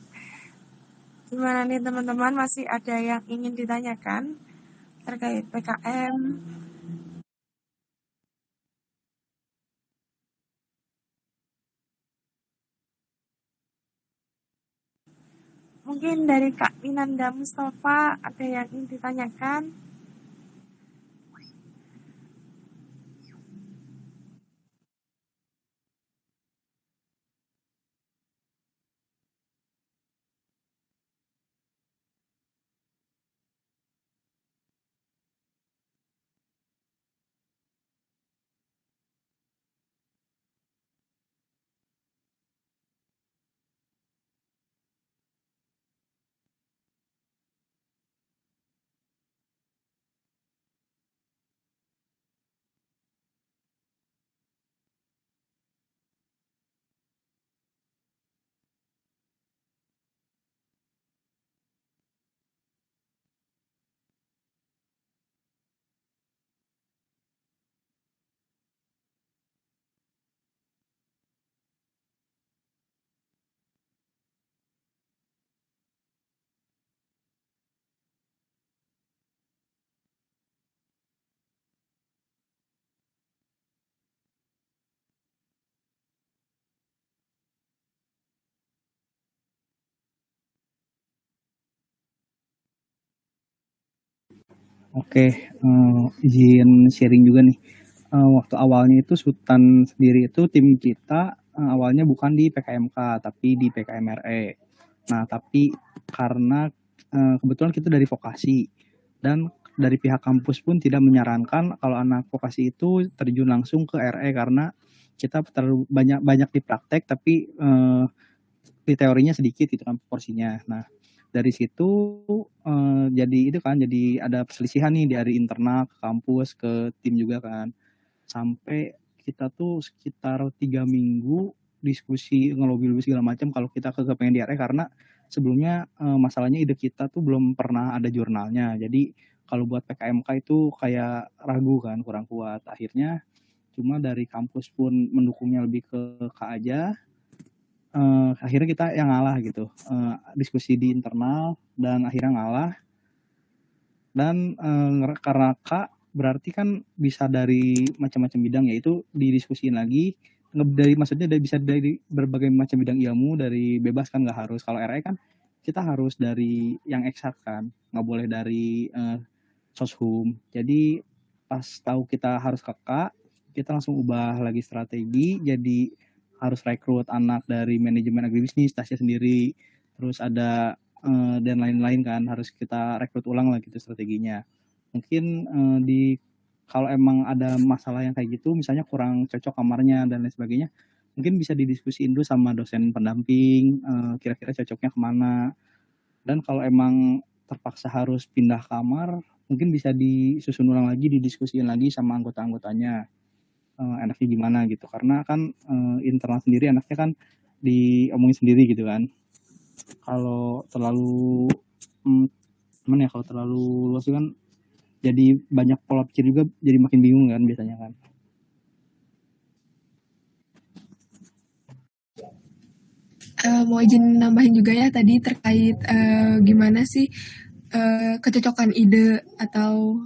Gimana nih teman-teman, masih ada yang ingin ditanyakan terkait PKM? Mungkin dari Kak Minanda Mustafa ada yang ingin ditanyakan? Oke, izin sharing juga nih. Waktu awalnya itu Sultan sendiri itu tim kita awalnya bukan di PKMK tapi di PKMRE. Nah, tapi karena kebetulan kita dari vokasi dan dari pihak kampus pun tidak menyarankan kalau anak vokasi itu terjun langsung ke RE karena kita terlalu banyak di praktek tapi di teorinya sedikit gitu kan porsinya. Nah, dari situ jadi itu kan jadi ada perselisihan nih dari internal ke kampus ke tim juga kan. Sampai kita tuh sekitar 3 minggu diskusi ngelobi segala macam kalau kita pengen di RE karena sebelumnya masalahnya ide kita tuh belum pernah ada jurnalnya. Jadi kalau buat PKMK itu kayak ragu kan, kurang kuat. Akhirnya cuma dari kampus pun mendukungnya lebih ke K aja. Akhirnya kita yang ngalah gitu. Diskusi di internal dan akhirnya ngalah. Dan karena K berarti kan bisa dari macam-macam bidang, yaitu didiskusiin lagi maksudnya bisa dari berbagai macam bidang ilmu, dari bebas kan, nggak harus. Kalau RE kan kita harus dari yang eksak kan, nggak boleh dari soshum. Jadi pas tahu kita harus ke K, kita langsung ubah lagi strategi, jadi harus rekrut anak dari manajemen agribisnis, Tasya sendiri, terus ada dan lain-lain kan, harus kita rekrut ulang lah gitu strateginya. Mungkin kalau emang ada masalah yang kayak gitu, misalnya kurang cocok kamarnya dan lain sebagainya, mungkin bisa didiskusiin dulu sama dosen pendamping, kira-kira cocoknya kemana. Dan kalau emang terpaksa harus pindah kamar, mungkin bisa disusun ulang lagi, didiskusiin lagi sama anggota-anggotanya, enaknya gimana gitu. Karena kan internal sendiri enaknya kan diomongin sendiri gitu kan. Kalau terlalu kalau terlalu luas kan jadi banyak pola pikir juga, jadi makin bingung kan biasanya kan. Mau izin nambahin juga ya tadi terkait gimana sih kecocokan ide atau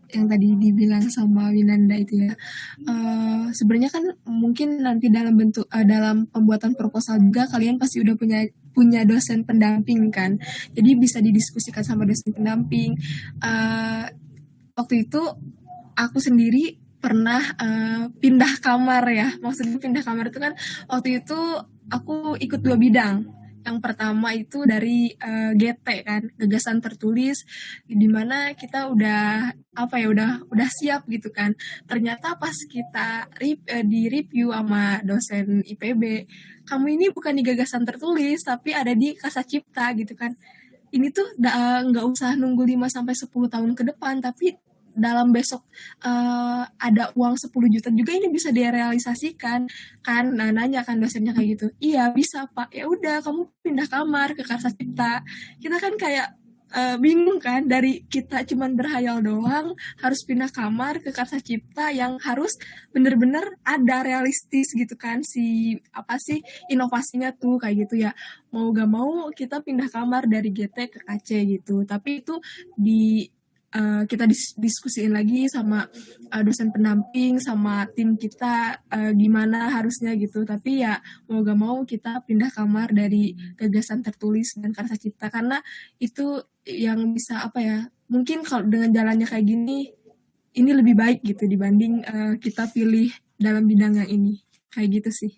yang tadi dibilang sama Winanda itu ya. Sebenarnya kan mungkin nanti dalam bentuk dalam pembuatan proposal juga kalian pasti udah punya dosen pendamping kan. Jadi bisa didiskusikan sama dosen pendamping. Waktu itu aku sendiri pernah pindah kamar ya. Maksudnya pindah kamar itu kan waktu itu aku ikut 2 bidang. Yang pertama itu dari GT kan, gagasan tertulis, di mana kita udah siap gitu kan. Ternyata pas kita di review sama dosen IPB, kamu ini bukan di gagasan tertulis tapi ada di Kasa Cipta gitu kan. Ini tuh nggak usah nunggu 5 sampai 10 tahun ke depan, tapi dalam besok ada uang 10 juta juga ini bisa direalisasikan kan. Nah, nanya kan dosennya kayak gitu, iya bisa Pak, ya udah kamu pindah kamar ke Karsa Cipta. Kita kan kayak bingung kan, dari kita cuman berhayal doang harus pindah kamar ke Karsa Cipta yang harus bener-bener ada realistis gitu kan, inovasinya tuh kayak gitu ya. Mau gak mau kita pindah kamar dari GT ke KC gitu, tapi itu kita diskusiin lagi sama dosen pendamping sama tim kita gimana harusnya gitu. Tapi ya mau gak mau kita pindah kamar dari gagasan tertulis dan Karsa Cipta karena itu yang bisa mungkin kalau dengan jalannya kayak gini ini lebih baik gitu dibanding kita pilih dalam bidang yang ini kayak gitu sih.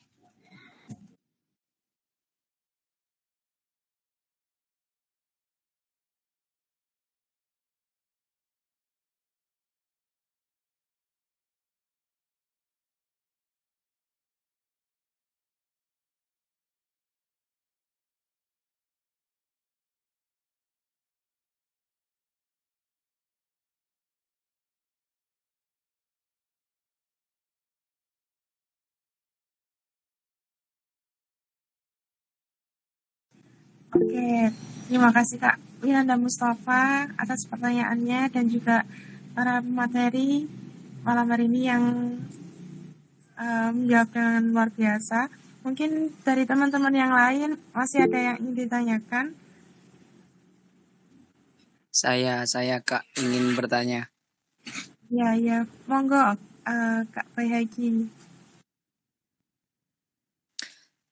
Oke, terima kasih Kak Winanda Mustafa atas pertanyaannya dan juga para pemateri malam hari ini yang menjawab dengan luar biasa. Mungkin dari teman-teman yang lain masih ada yang ingin ditanyakan? Saya Kak ingin bertanya. Ya, monggo Kak Bayhagi.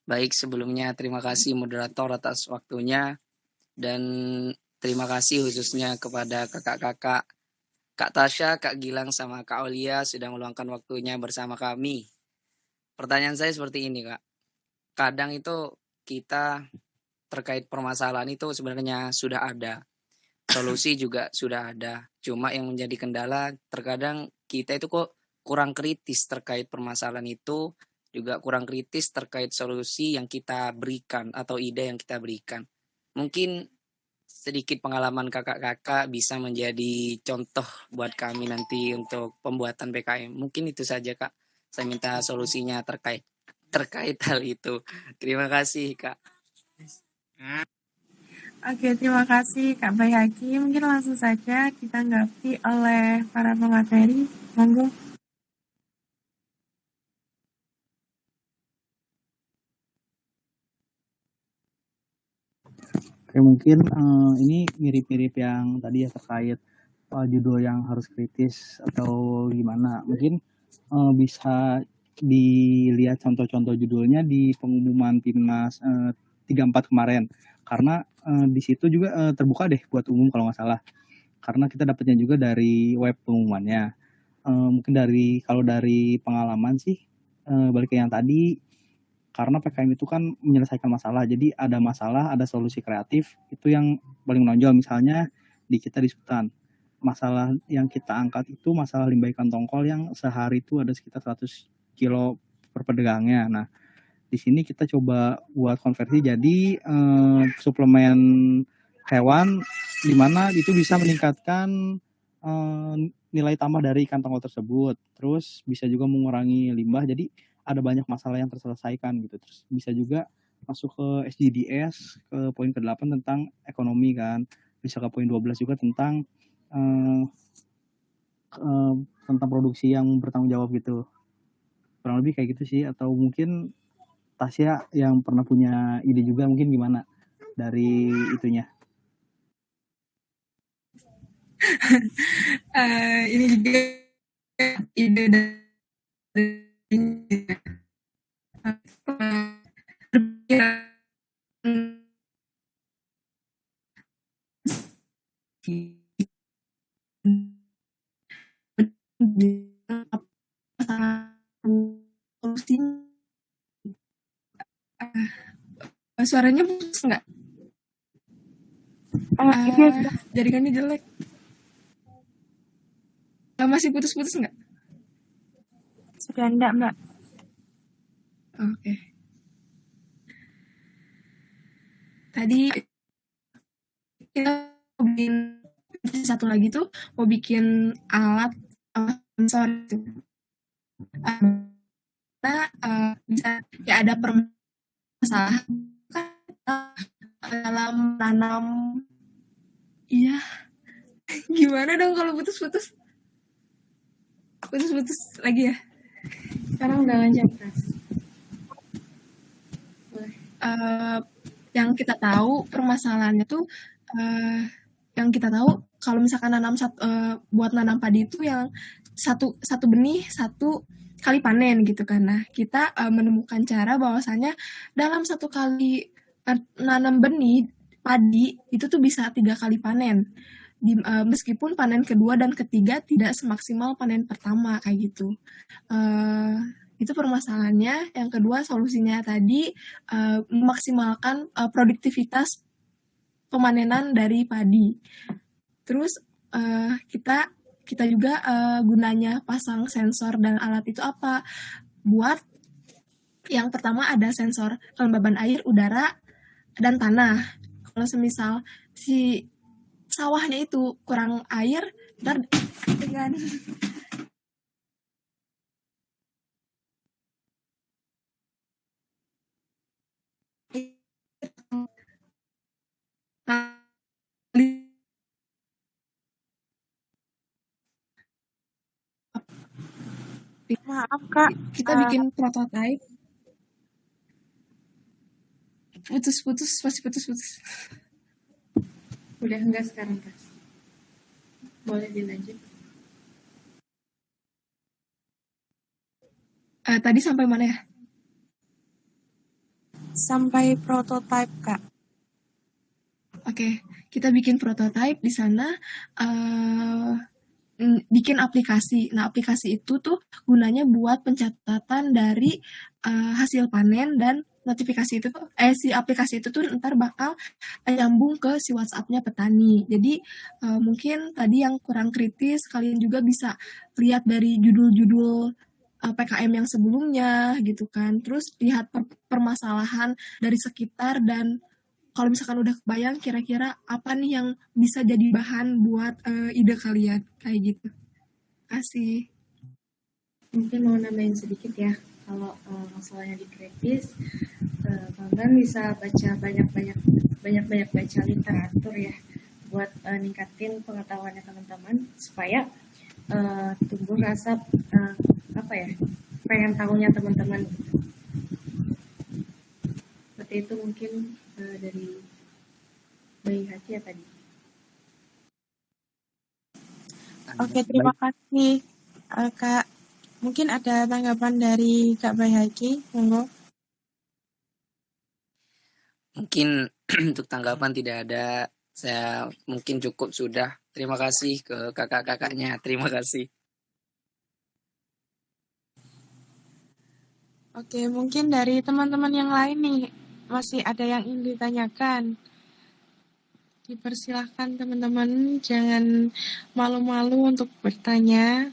Baik, sebelumnya terima kasih moderator atas waktunya dan terima kasih khususnya kepada kakak-kakak Kak Tasya, Kak Gilang, sama Kak Aulia sudah meluangkan waktunya bersama kami. Pertanyaan saya seperti ini, Kak. Kadang itu kita terkait permasalahan itu sebenarnya sudah ada, solusi juga sudah ada. Cuma yang menjadi kendala terkadang kita itu kok kurang kritis terkait permasalahan itu, juga kurang kritis terkait solusi yang kita berikan atau ide yang kita berikan. Mungkin sedikit pengalaman kakak-kakak bisa menjadi contoh buat kami nanti untuk pembuatan PKM. Mungkin itu saja Kak. Saya minta solusinya terkait hal itu. Terima kasih Kak. Oke, terima kasih Kak Bayhaki. Mungkin langsung saja kita tanggapi oleh para pemateri. Monggo. Oke, mungkin ini mirip-mirip yang tadi ya terkait judul yang harus kritis atau gimana. Mungkin bisa dilihat contoh-contoh judulnya di pengumuman Timnas 34 kemarin. Karena di situ juga terbuka deh buat umum kalau nggak salah. Karena kita dapatnya juga dari web pengumumannya. Mungkin kalau dari pengalaman sih balik ke yang tadi, karena PKM itu kan menyelesaikan masalah. Jadi ada masalah, ada solusi kreatif, itu yang paling menonjol. Misalnya di kita di Sultan, masalah yang kita angkat itu masalah limbah ikan tongkol yang sehari itu ada sekitar 100 kilo per pedagangnya. Nah, di sini kita coba buat konversi jadi suplemen hewan, di mana itu bisa meningkatkan nilai tambah dari ikan tongkol tersebut. Terus bisa juga mengurangi limbah, jadi ada banyak masalah yang terselesaikan gitu. Terus bisa juga masuk ke SDGs, ke poin ke-8 tentang ekonomi kan. Bisa ke poin 12 juga tentang produksi yang bertanggung jawab gitu. Kurang lebih kayak gitu sih. Atau mungkin Tasya yang pernah punya ide juga, mungkin gimana dari itunya? Ini juga ide dari suaranya putus nggak? Jaringannya jelek. Masih putus-putus nggak? Sudah enggak, Mbak? Oke. Tadi kita bikin satu lagi tuh mau bikin alat sensor itu. Kita bisa ya ada permasalahan dalam tanam. Iya. Gimana dong kalau putus-putus? Putus-putus lagi ya? Sekarang udah lancar, Mas. Yang kita tahu permasalahannya tuh yang kita tahu kalau misalkan buat nanam padi itu yang satu benih satu kali panen gitu kan. Nah, kita menemukan cara bahwasanya dalam satu kali nanam benih padi itu tuh bisa 3 kali panen. Meskipun panen kedua dan ketiga tidak semaksimal panen pertama kayak gitu. Itu permasalahannya. Yang kedua solusinya tadi memaksimalkan produktivitas pemanenan dari padi. Terus kita juga gunanya pasang sensor dan alat itu apa? Buat yang pertama ada sensor kelembaban air, udara, dan tanah. Kalau semisal si sawahnya itu kurang air, ntar dengan Maaf, Kak. Kita bikin prototype. Putus-putus, pasti putus-putus. Udah enggak sekarang, Kak? Boleh dilanjut. Tadi sampai mana ya? Sampai prototype, Kak. Oke, kita bikin prototype di sana, bikin aplikasi. Nah, aplikasi itu tuh gunanya buat pencatatan dari hasil panen dan notifikasi itu tuh si aplikasi itu tuh ntar bakal nyambung ke si WhatsApp-nya petani. Jadi mungkin tadi yang kurang kritis kalian juga bisa lihat dari judul-judul PKM yang sebelumnya gitu kan. Terus lihat permasalahan dari sekitar dan kalau misalkan udah kebayang kira-kira apa nih yang bisa jadi bahan buat ide kalian kayak gitu. Kasih. Mungkin mau nambahin sedikit ya, kalau masalahnya di kritis, teman-teman bisa baca banyak baca literatur ya, buat ningkatin pengetahuannya teman-teman supaya tumbuh rasa pengen tahunya teman-teman. Seperti itu mungkin dari Bayi Haki ya tadi. Oke, terima kasih Kak. Mungkin ada tanggapan dari Kak Bayhaki, monggo. Mungkin untuk tanggapan tidak ada, saya mungkin cukup sudah. Terima kasih ke kakak-kakaknya, terima kasih. Oke, mungkin dari teman-teman yang lain nih, masih ada yang ingin ditanyakan. Dipersilahkan teman-teman, jangan malu-malu untuk bertanya.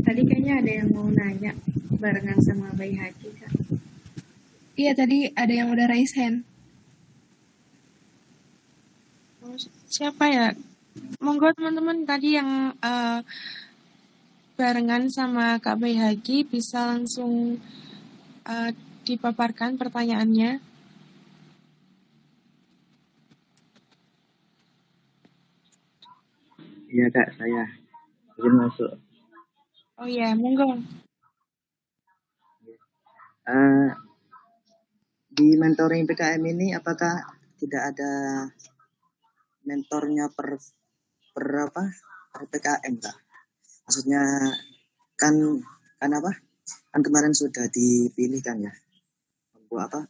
Tadi kayaknya ada yang mau nanya barengan sama Bayi Haki, Kak. Iya, tadi ada yang udah raise hand. Siapa ya? Monggo teman-teman tadi yang barengan sama Kak Bayi Haki bisa langsung dipaparkan pertanyaannya. Iya Kak, saya izin masuk. Oh iya, monggo. Di mentoring PKM ini apakah tidak ada mentornya per PKM Kak? Maksudnya kan kemarin sudah dipilih kan ya,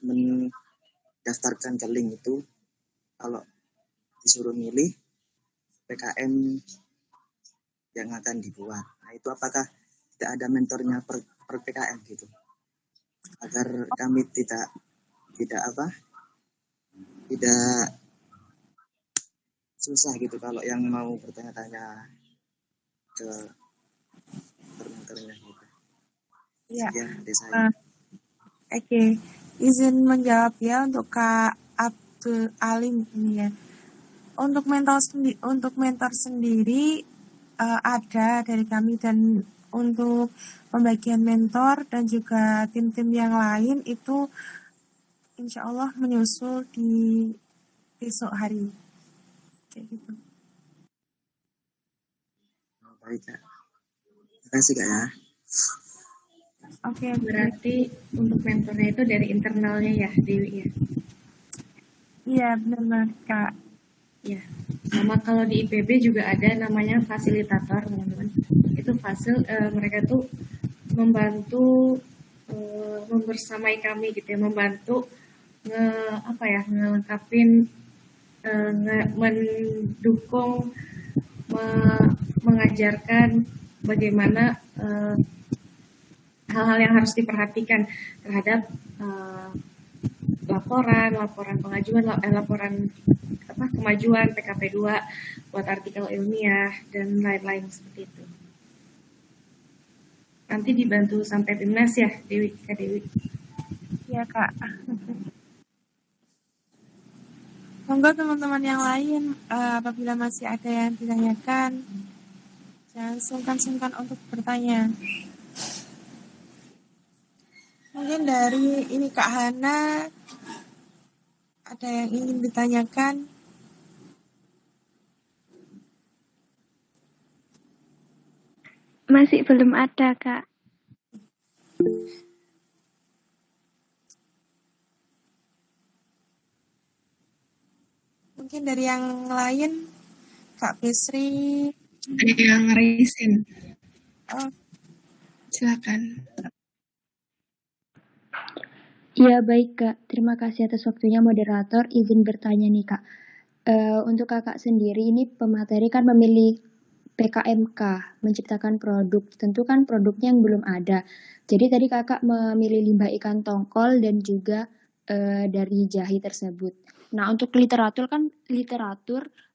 mendaftarkan ke link itu, kalau disuruh milih PKM yang akan dibuat. Nah itu apakah tidak ada mentornya per PKM gitu, agar kami tidak susah gitu kalau yang mau bertanya-tanya ke mentornya gitu. Iya. Ya, saya. Oke, izin menjawab ya untuk Kak Abdul Alim ini ya. Untuk mentor sendiri ada dari kami, dan untuk pembagian mentor dan juga tim-tim yang lain itu insya Allah menyusul di besok hari. Kayak gitu. Baik Kak. Terima kasih Kak ya. Oke, berarti untuk mentornya itu dari internalnya ya, Dewi ya? Iya, benar Kak. Ya, sama kalau di IPB juga ada namanya fasilitator, teman-teman. Itu mereka tuh membantu membersamai kami gitu ya, membantu ngelengkapin, mendukung, mengajarkan bagaimana hal-hal yang harus diperhatikan terhadap laporan pengajuan, laporan kemajuan PKP 2 buat artikel ilmiah dan lain-lain seperti itu. Nanti dibantu sampai PIMNAS ya, Kak Dewi? Iya Kak. Monggo teman-teman yang lain, apabila masih ada yang ditanyakan, jangan sungkan-sungkan untuk bertanya. Mungkin dari ini Kak Hana, ada yang ingin ditanyakan? Masih belum ada, Kak. Mungkin dari yang lain, Kak Bisri. Ada yang raise hand. Oh. Silakan. Ya baik Kak, terima kasih atas waktunya moderator. Izin bertanya nih Kak, untuk kakak sendiri ini pemateri kan memilih PKMK, menciptakan produk. Tentu kan produknya yang belum ada. Jadi tadi kakak memilih limbah ikan tongkol dan juga dari jahe tersebut. Nah, untuk literatur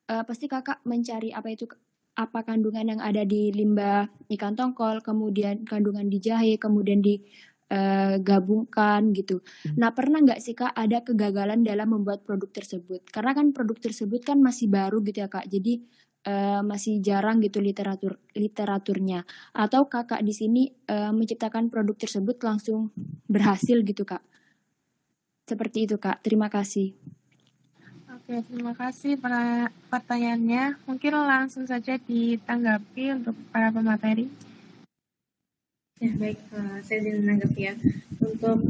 pasti kakak mencari apa kandungan yang ada di limbah ikan tongkol, kemudian kandungan di jahe, kemudian digabungkan gitu. Nah, pernah nggak sih kak ada kegagalan dalam membuat produk tersebut? Karena kan produk tersebut kan masih baru gitu ya kak. Jadi masih jarang gitu literaturnya. Atau kakak di sini menciptakan produk tersebut langsung berhasil gitu kak. Seperti itu kak. Terima kasih. Oke, terima kasih pertanyaannya. Mungkin langsung saja ditanggapi untuk para pemateri. Ya, baik, saya menanggapi ya. Untuk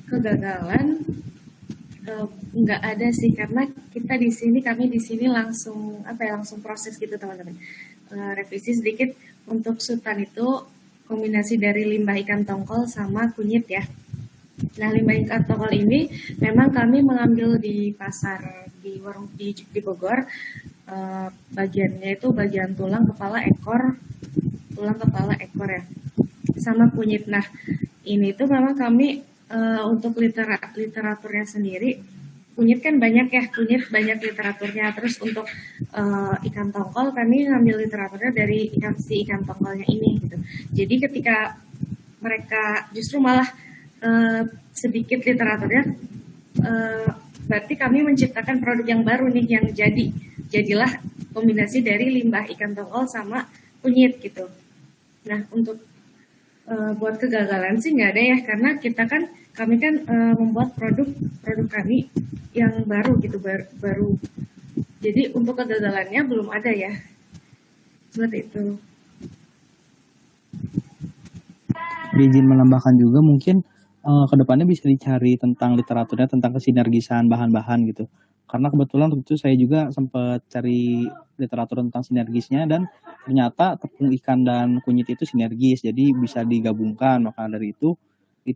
kegagalan nggak ada sih, karena kami di sini langsung proses gitu teman-teman. Revisi sedikit, untuk Sultan itu kombinasi dari limbah ikan tongkol sama kunyit ya. Nah, limbah ikan tongkol ini memang kami mengambil di pasar di warung di Bogor. Bagiannya itu bagian tulang kepala ekor ya, sama kunyit. Nah, ini tuh memang kami untuk literaturnya sendiri, kunyit kan banyak ya, banyak literaturnya. Terus untuk ikan tongkol kami ngambil literaturnya dari ikan tongkolnya ini gitu. Jadi ketika mereka justru malah sedikit literaturnya, berarti kami menciptakan produk yang baru nih, yang jadilah kombinasi dari limbah ikan tongkol sama kunyit gitu. Nah, untuk buat kegagalan sih nggak ada ya, karena kami kan membuat produk kami yang baru gitu, baru. Jadi untuk kegagalannya belum ada ya, seperti itu. Izin menambahkan juga mungkin kedepannya bisa dicari tentang literaturnya tentang kesinergisan bahan-bahan gitu. Karena kebetulan waktu itu saya juga sempat cari literatur tentang sinergisnya, dan ternyata tepung ikan dan kunyit itu sinergis, jadi bisa digabungkan. Maka dari itu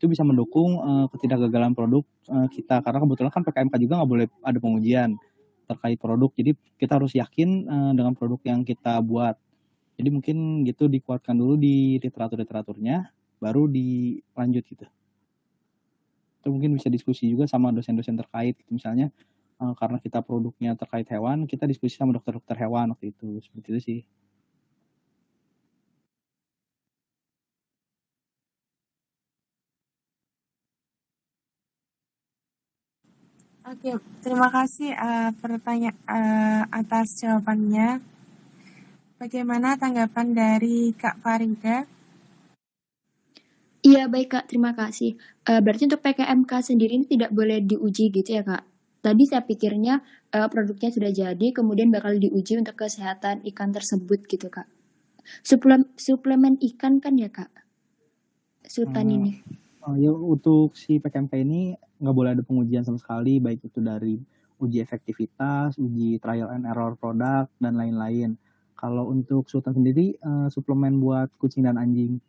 bisa mendukung ketidakgagalan produk kita. Karena kebetulan kan PKMK juga nggak boleh ada pengujian terkait produk, jadi kita harus yakin dengan produk yang kita buat. Jadi mungkin gitu, dikuatkan dulu di literaturnya, baru dilanjut gitu. Itu mungkin bisa diskusi juga sama dosen-dosen terkait gitu. Misalnya karena kita produknya terkait hewan, kita diskusi sama dokter-dokter hewan waktu itu. Seperti itu sih. Oke, terima kasih atas jawabannya. Bagaimana tanggapan dari Kak Farida? Iya baik kak, terima kasih. Berarti untuk PKMK sendiri ini tidak boleh diuji gitu ya kak? Tadi saya pikirnya produknya sudah jadi, kemudian bakal diuji untuk kesehatan ikan tersebut gitu kak. Suplemen ikan kan ya kak? Sultan ini. Ya, untuk si PKMK ini nggak boleh ada pengujian sama sekali, baik itu dari uji efektivitas, uji trial and error produk, dan lain-lain. Kalau untuk Sultan sendiri, suplemen buat kucing dan anjing.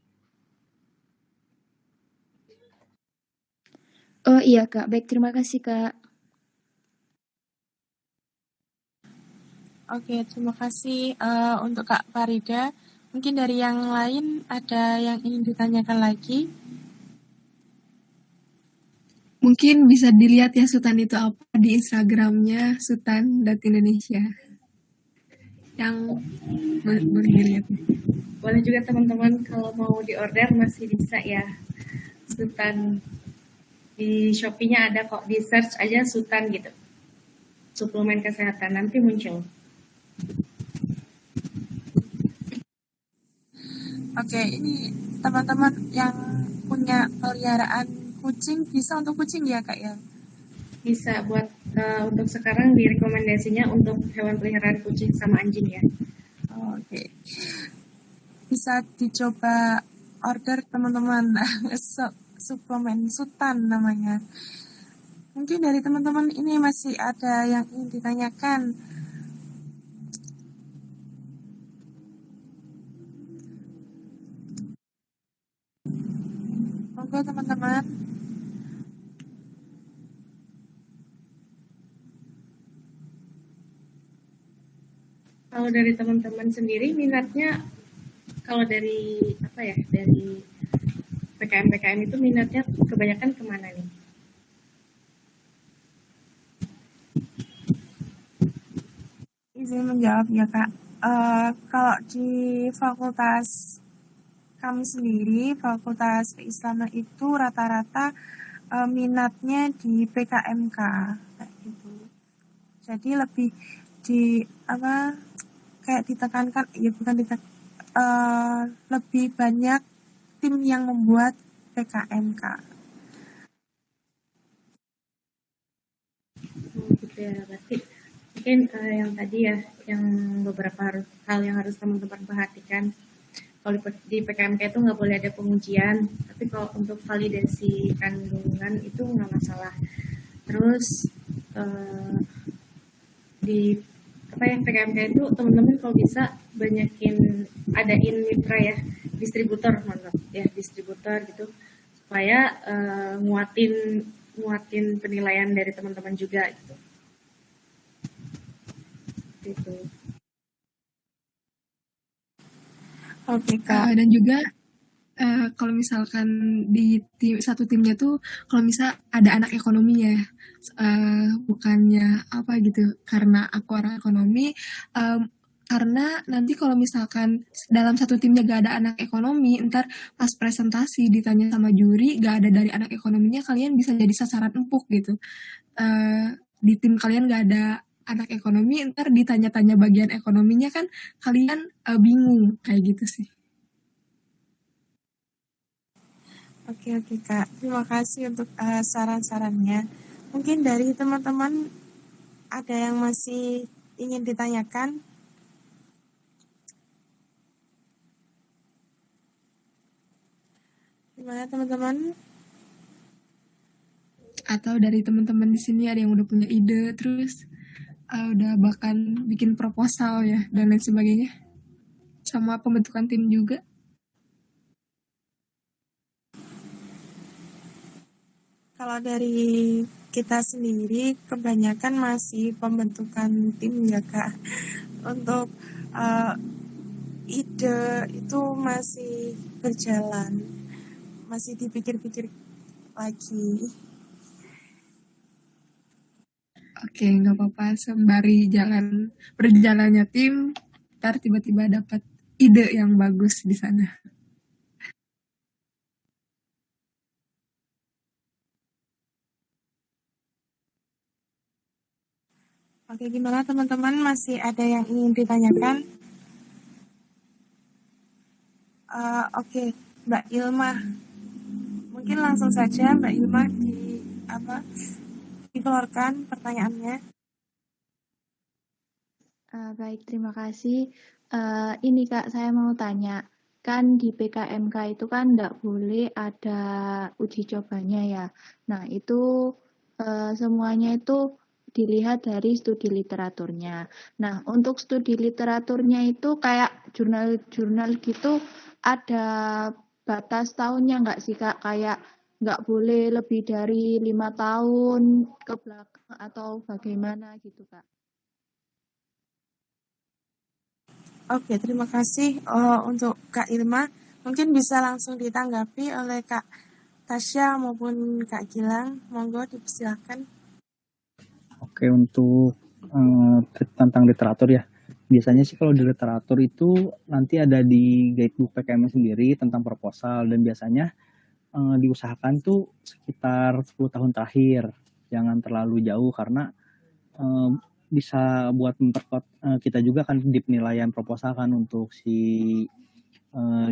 Oh iya kak, baik terima kasih kak. Oke, terima kasih untuk Kak Farida. Mungkin dari yang lain ada yang ingin ditanyakan lagi? Mungkin bisa dilihat ya Sultan itu apa di Instagramnya sultan.indonesia. Yang boleh dilihat. Boleh juga teman-teman kalau mau diorder masih bisa ya. Sultan di Shopee-nya ada kok, di search aja Sultan gitu. Suplemen kesehatan nanti muncul. Oke, ini teman-teman yang punya peliharaan kucing, bisa untuk kucing ya kak ya? Bisa buat untuk sekarang direkomendasinya untuk hewan peliharaan kucing sama anjing ya. Oke. Bisa dicoba order teman-teman. Suplemen Sultan namanya. Mungkin dari teman-teman ini masih ada yang ingin ditanyakan. Monggo teman-teman. Kalau dari teman-teman sendiri minatnya, kalau dari apa ya, dari PKM itu minatnya kebanyakan kemana nih? Izin menjawab ya Kak. Kalau di fakultas kami sendiri, Fakultas Keislaman itu rata-rata minatnya di PKMK kayak gitu. Jadi lebih di apa kayak ditekankan, ya bukan ditekan, lebih banyak tim yang membuat PKMK. Gitu ya, berarti mungkin yang tadi ya, yang beberapa hal yang harus teman-teman perhatikan. Kalau di PKMK itu nggak boleh ada pengujian, tapi kalau untuk validasi kandungan itu nggak masalah. Terus di apa yang PKMK itu teman-teman kalau bisa banyakin adain mitra ya, distributor gitu, supaya nguatin penilaian dari teman-teman juga gitu. Gitu. Oke Kak. Dan juga kalau misalkan di satu timnya tuh kalau misal ada anak ekonominya, bukannya apa gitu karena aku orang ekonomi, karena nanti kalau misalkan dalam satu timnya gak ada anak ekonomi, ntar pas presentasi ditanya sama juri gak ada dari anak ekonominya, kalian bisa jadi sasaran empuk gitu. Di tim kalian gak ada anak ekonomi, ntar ditanya-tanya bagian ekonominya kan kalian bingung kayak gitu sih. Oke Kak, terima kasih untuk saran-sarannya. Mungkin dari teman-teman ada yang masih ingin ditanyakan? Gimana teman-teman? Atau dari teman-teman di sini ada yang udah punya ide, terus udah bahkan bikin proposal ya dan lain sebagainya, sama pembentukan tim juga. Kalau dari kita sendiri kebanyakan masih pembentukan tim ya Kak. Untuk ide itu masih berjalan, masih dipikir-pikir lagi. Oke, nggak apa-apa, sembari berjalannya tim, ntar tiba-tiba dapat ide yang bagus di sana. Oke, gimana teman-teman? Masih ada yang ingin ditanyakan? Oke, Mbak Ilma. Mungkin langsung saja Mbak Ilma dikeluarkan pertanyaannya. Baik, terima kasih. Ini Kak, saya mau tanya. Kan di PKMK itu kan nggak boleh ada uji cobanya ya. Nah, itu semuanya itu dilihat dari studi literaturnya. Nah, untuk studi literaturnya itu kayak jurnal-jurnal gitu ada batas tahunnya nggak sih Kak? Kayak nggak boleh lebih dari 5 tahun ke belakang atau bagaimana gitu Kak? Oke, terima kasih untuk Kak Ilma. Mungkin bisa langsung ditanggapi oleh Kak Tasya maupun Kak Gilang. Monggo dipersilakan. Oke, untuk tentang literatur ya. Biasanya sih kalau di literatur itu nanti ada di guidebook PKM sendiri tentang proposal, dan biasanya diusahakan tuh sekitar 10 tahun terakhir. Jangan terlalu jauh karena bisa buat memperkuat kita juga kan di penilaian proposal kan untuk si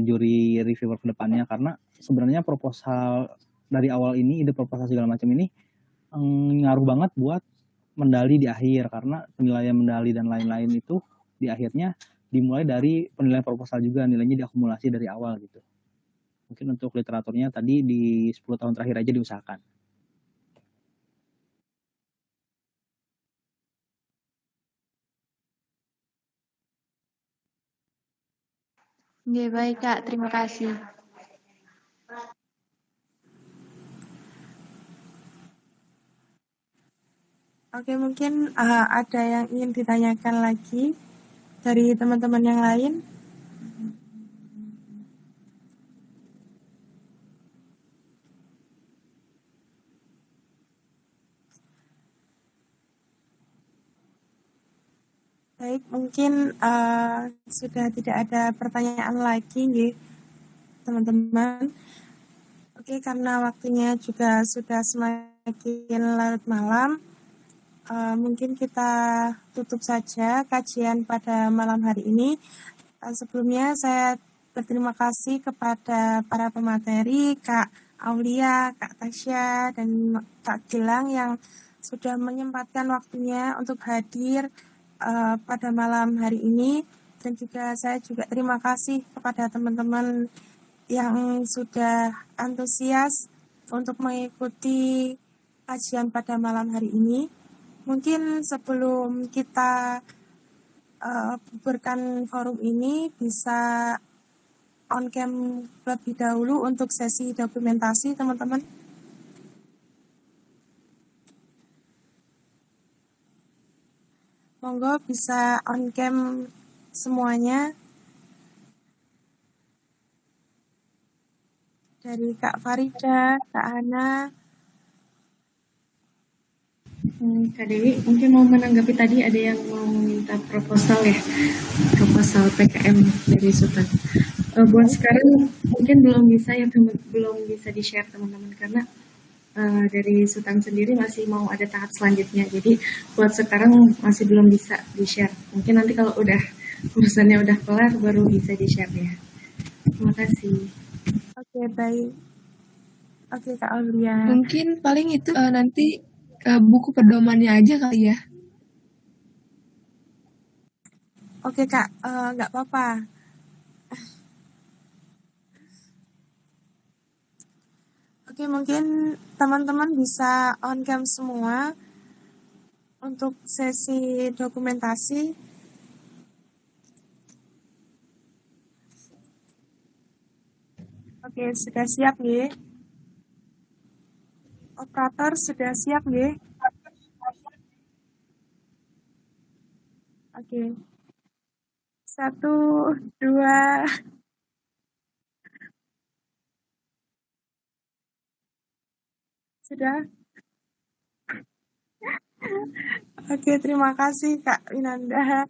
juri reviewer ke depannya, karena sebenarnya proposal dari awal ini, ide proposal segala macam ini ngaruh banget buat mendali di akhir, karena penilaian mendali dan lain-lain itu di akhirnya dimulai dari penilaian proposal juga, nilainya diakumulasi dari awal gitu. Mungkin untuk literaturnya tadi di 10 tahun terakhir aja diusahakan. Oke, baik Kak, terima kasih. Oke, mungkin ada yang ingin ditanyakan lagi. dari teman-teman yang lain? Baik, mungkin sudah tidak ada pertanyaan lagi, nggih, teman-teman. Oke, karena waktunya juga sudah semakin larut malam, mungkin kita tutup saja kajian pada malam hari ini. Sebelumnya saya berterima kasih kepada para pemateri, Kak Aulia, Kak Tasya, dan Kak Gilang yang sudah menyempatkan waktunya untuk hadir pada malam hari ini. Dan juga saya juga terima kasih kepada teman-teman yang sudah antusias untuk mengikuti kajian pada malam hari ini. Mungkin sebelum kita bubarkan forum ini, bisa on cam terlebih dahulu untuk sesi dokumentasi, teman-teman. Monggo bisa on cam semuanya. Dari Kak Farida, Kak Hana. Kak Dewi, mungkin mau menanggapi tadi ada yang mau minta proposal ya, proposal PKM dari Sultan. Buat sekarang mungkin belum bisa ya, belum bisa di-share teman-teman, karena dari Sultan sendiri masih mau ada tahap selanjutnya. Jadi buat sekarang masih belum bisa di-share. Mungkin nanti kalau udah urusannya udah kelar baru bisa di-share ya. Terima kasih. Oke, baik. Oke, Kak Aulia. Mungkin paling itu nanti buku pedomannya aja kali ya. Oke, Kak, nggak apa-apa. Oke, mungkin teman-teman bisa on cam semua untuk sesi dokumentasi. Oke, sudah siap nggih? Operator sudah siap nggih? Oke. 1, 2. Sudah? Oke, terima kasih Kak Winanda.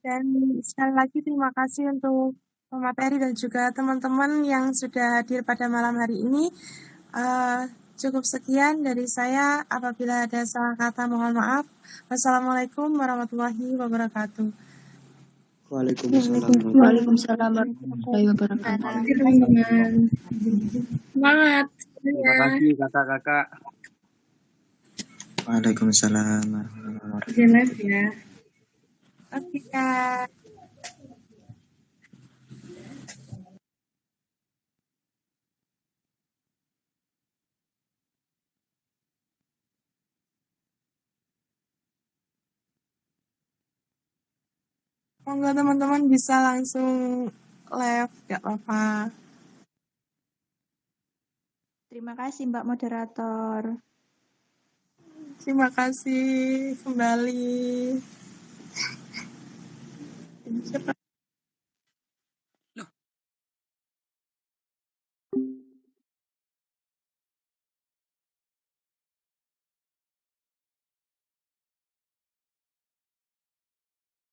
Dan sekali lagi terima kasih untuk pemateri dan juga teman-teman yang sudah hadir pada malam hari ini. Cukup sekian dari saya. Apabila ada salah kata mohon maaf. Wassalamualaikum warahmatullahi wabarakatuh. Waalaikumsalam. Waalaikumsalam warahmatullahi wabarakatuh. Oke teman-teman. Semangat. Terima kasih kakak-kakak. Waalaikumsalam. Izin live ya. Oke Kak. Monggo teman-teman bisa langsung live, gak apa-apa. Terima kasih Mbak Moderator. Terima kasih kembali.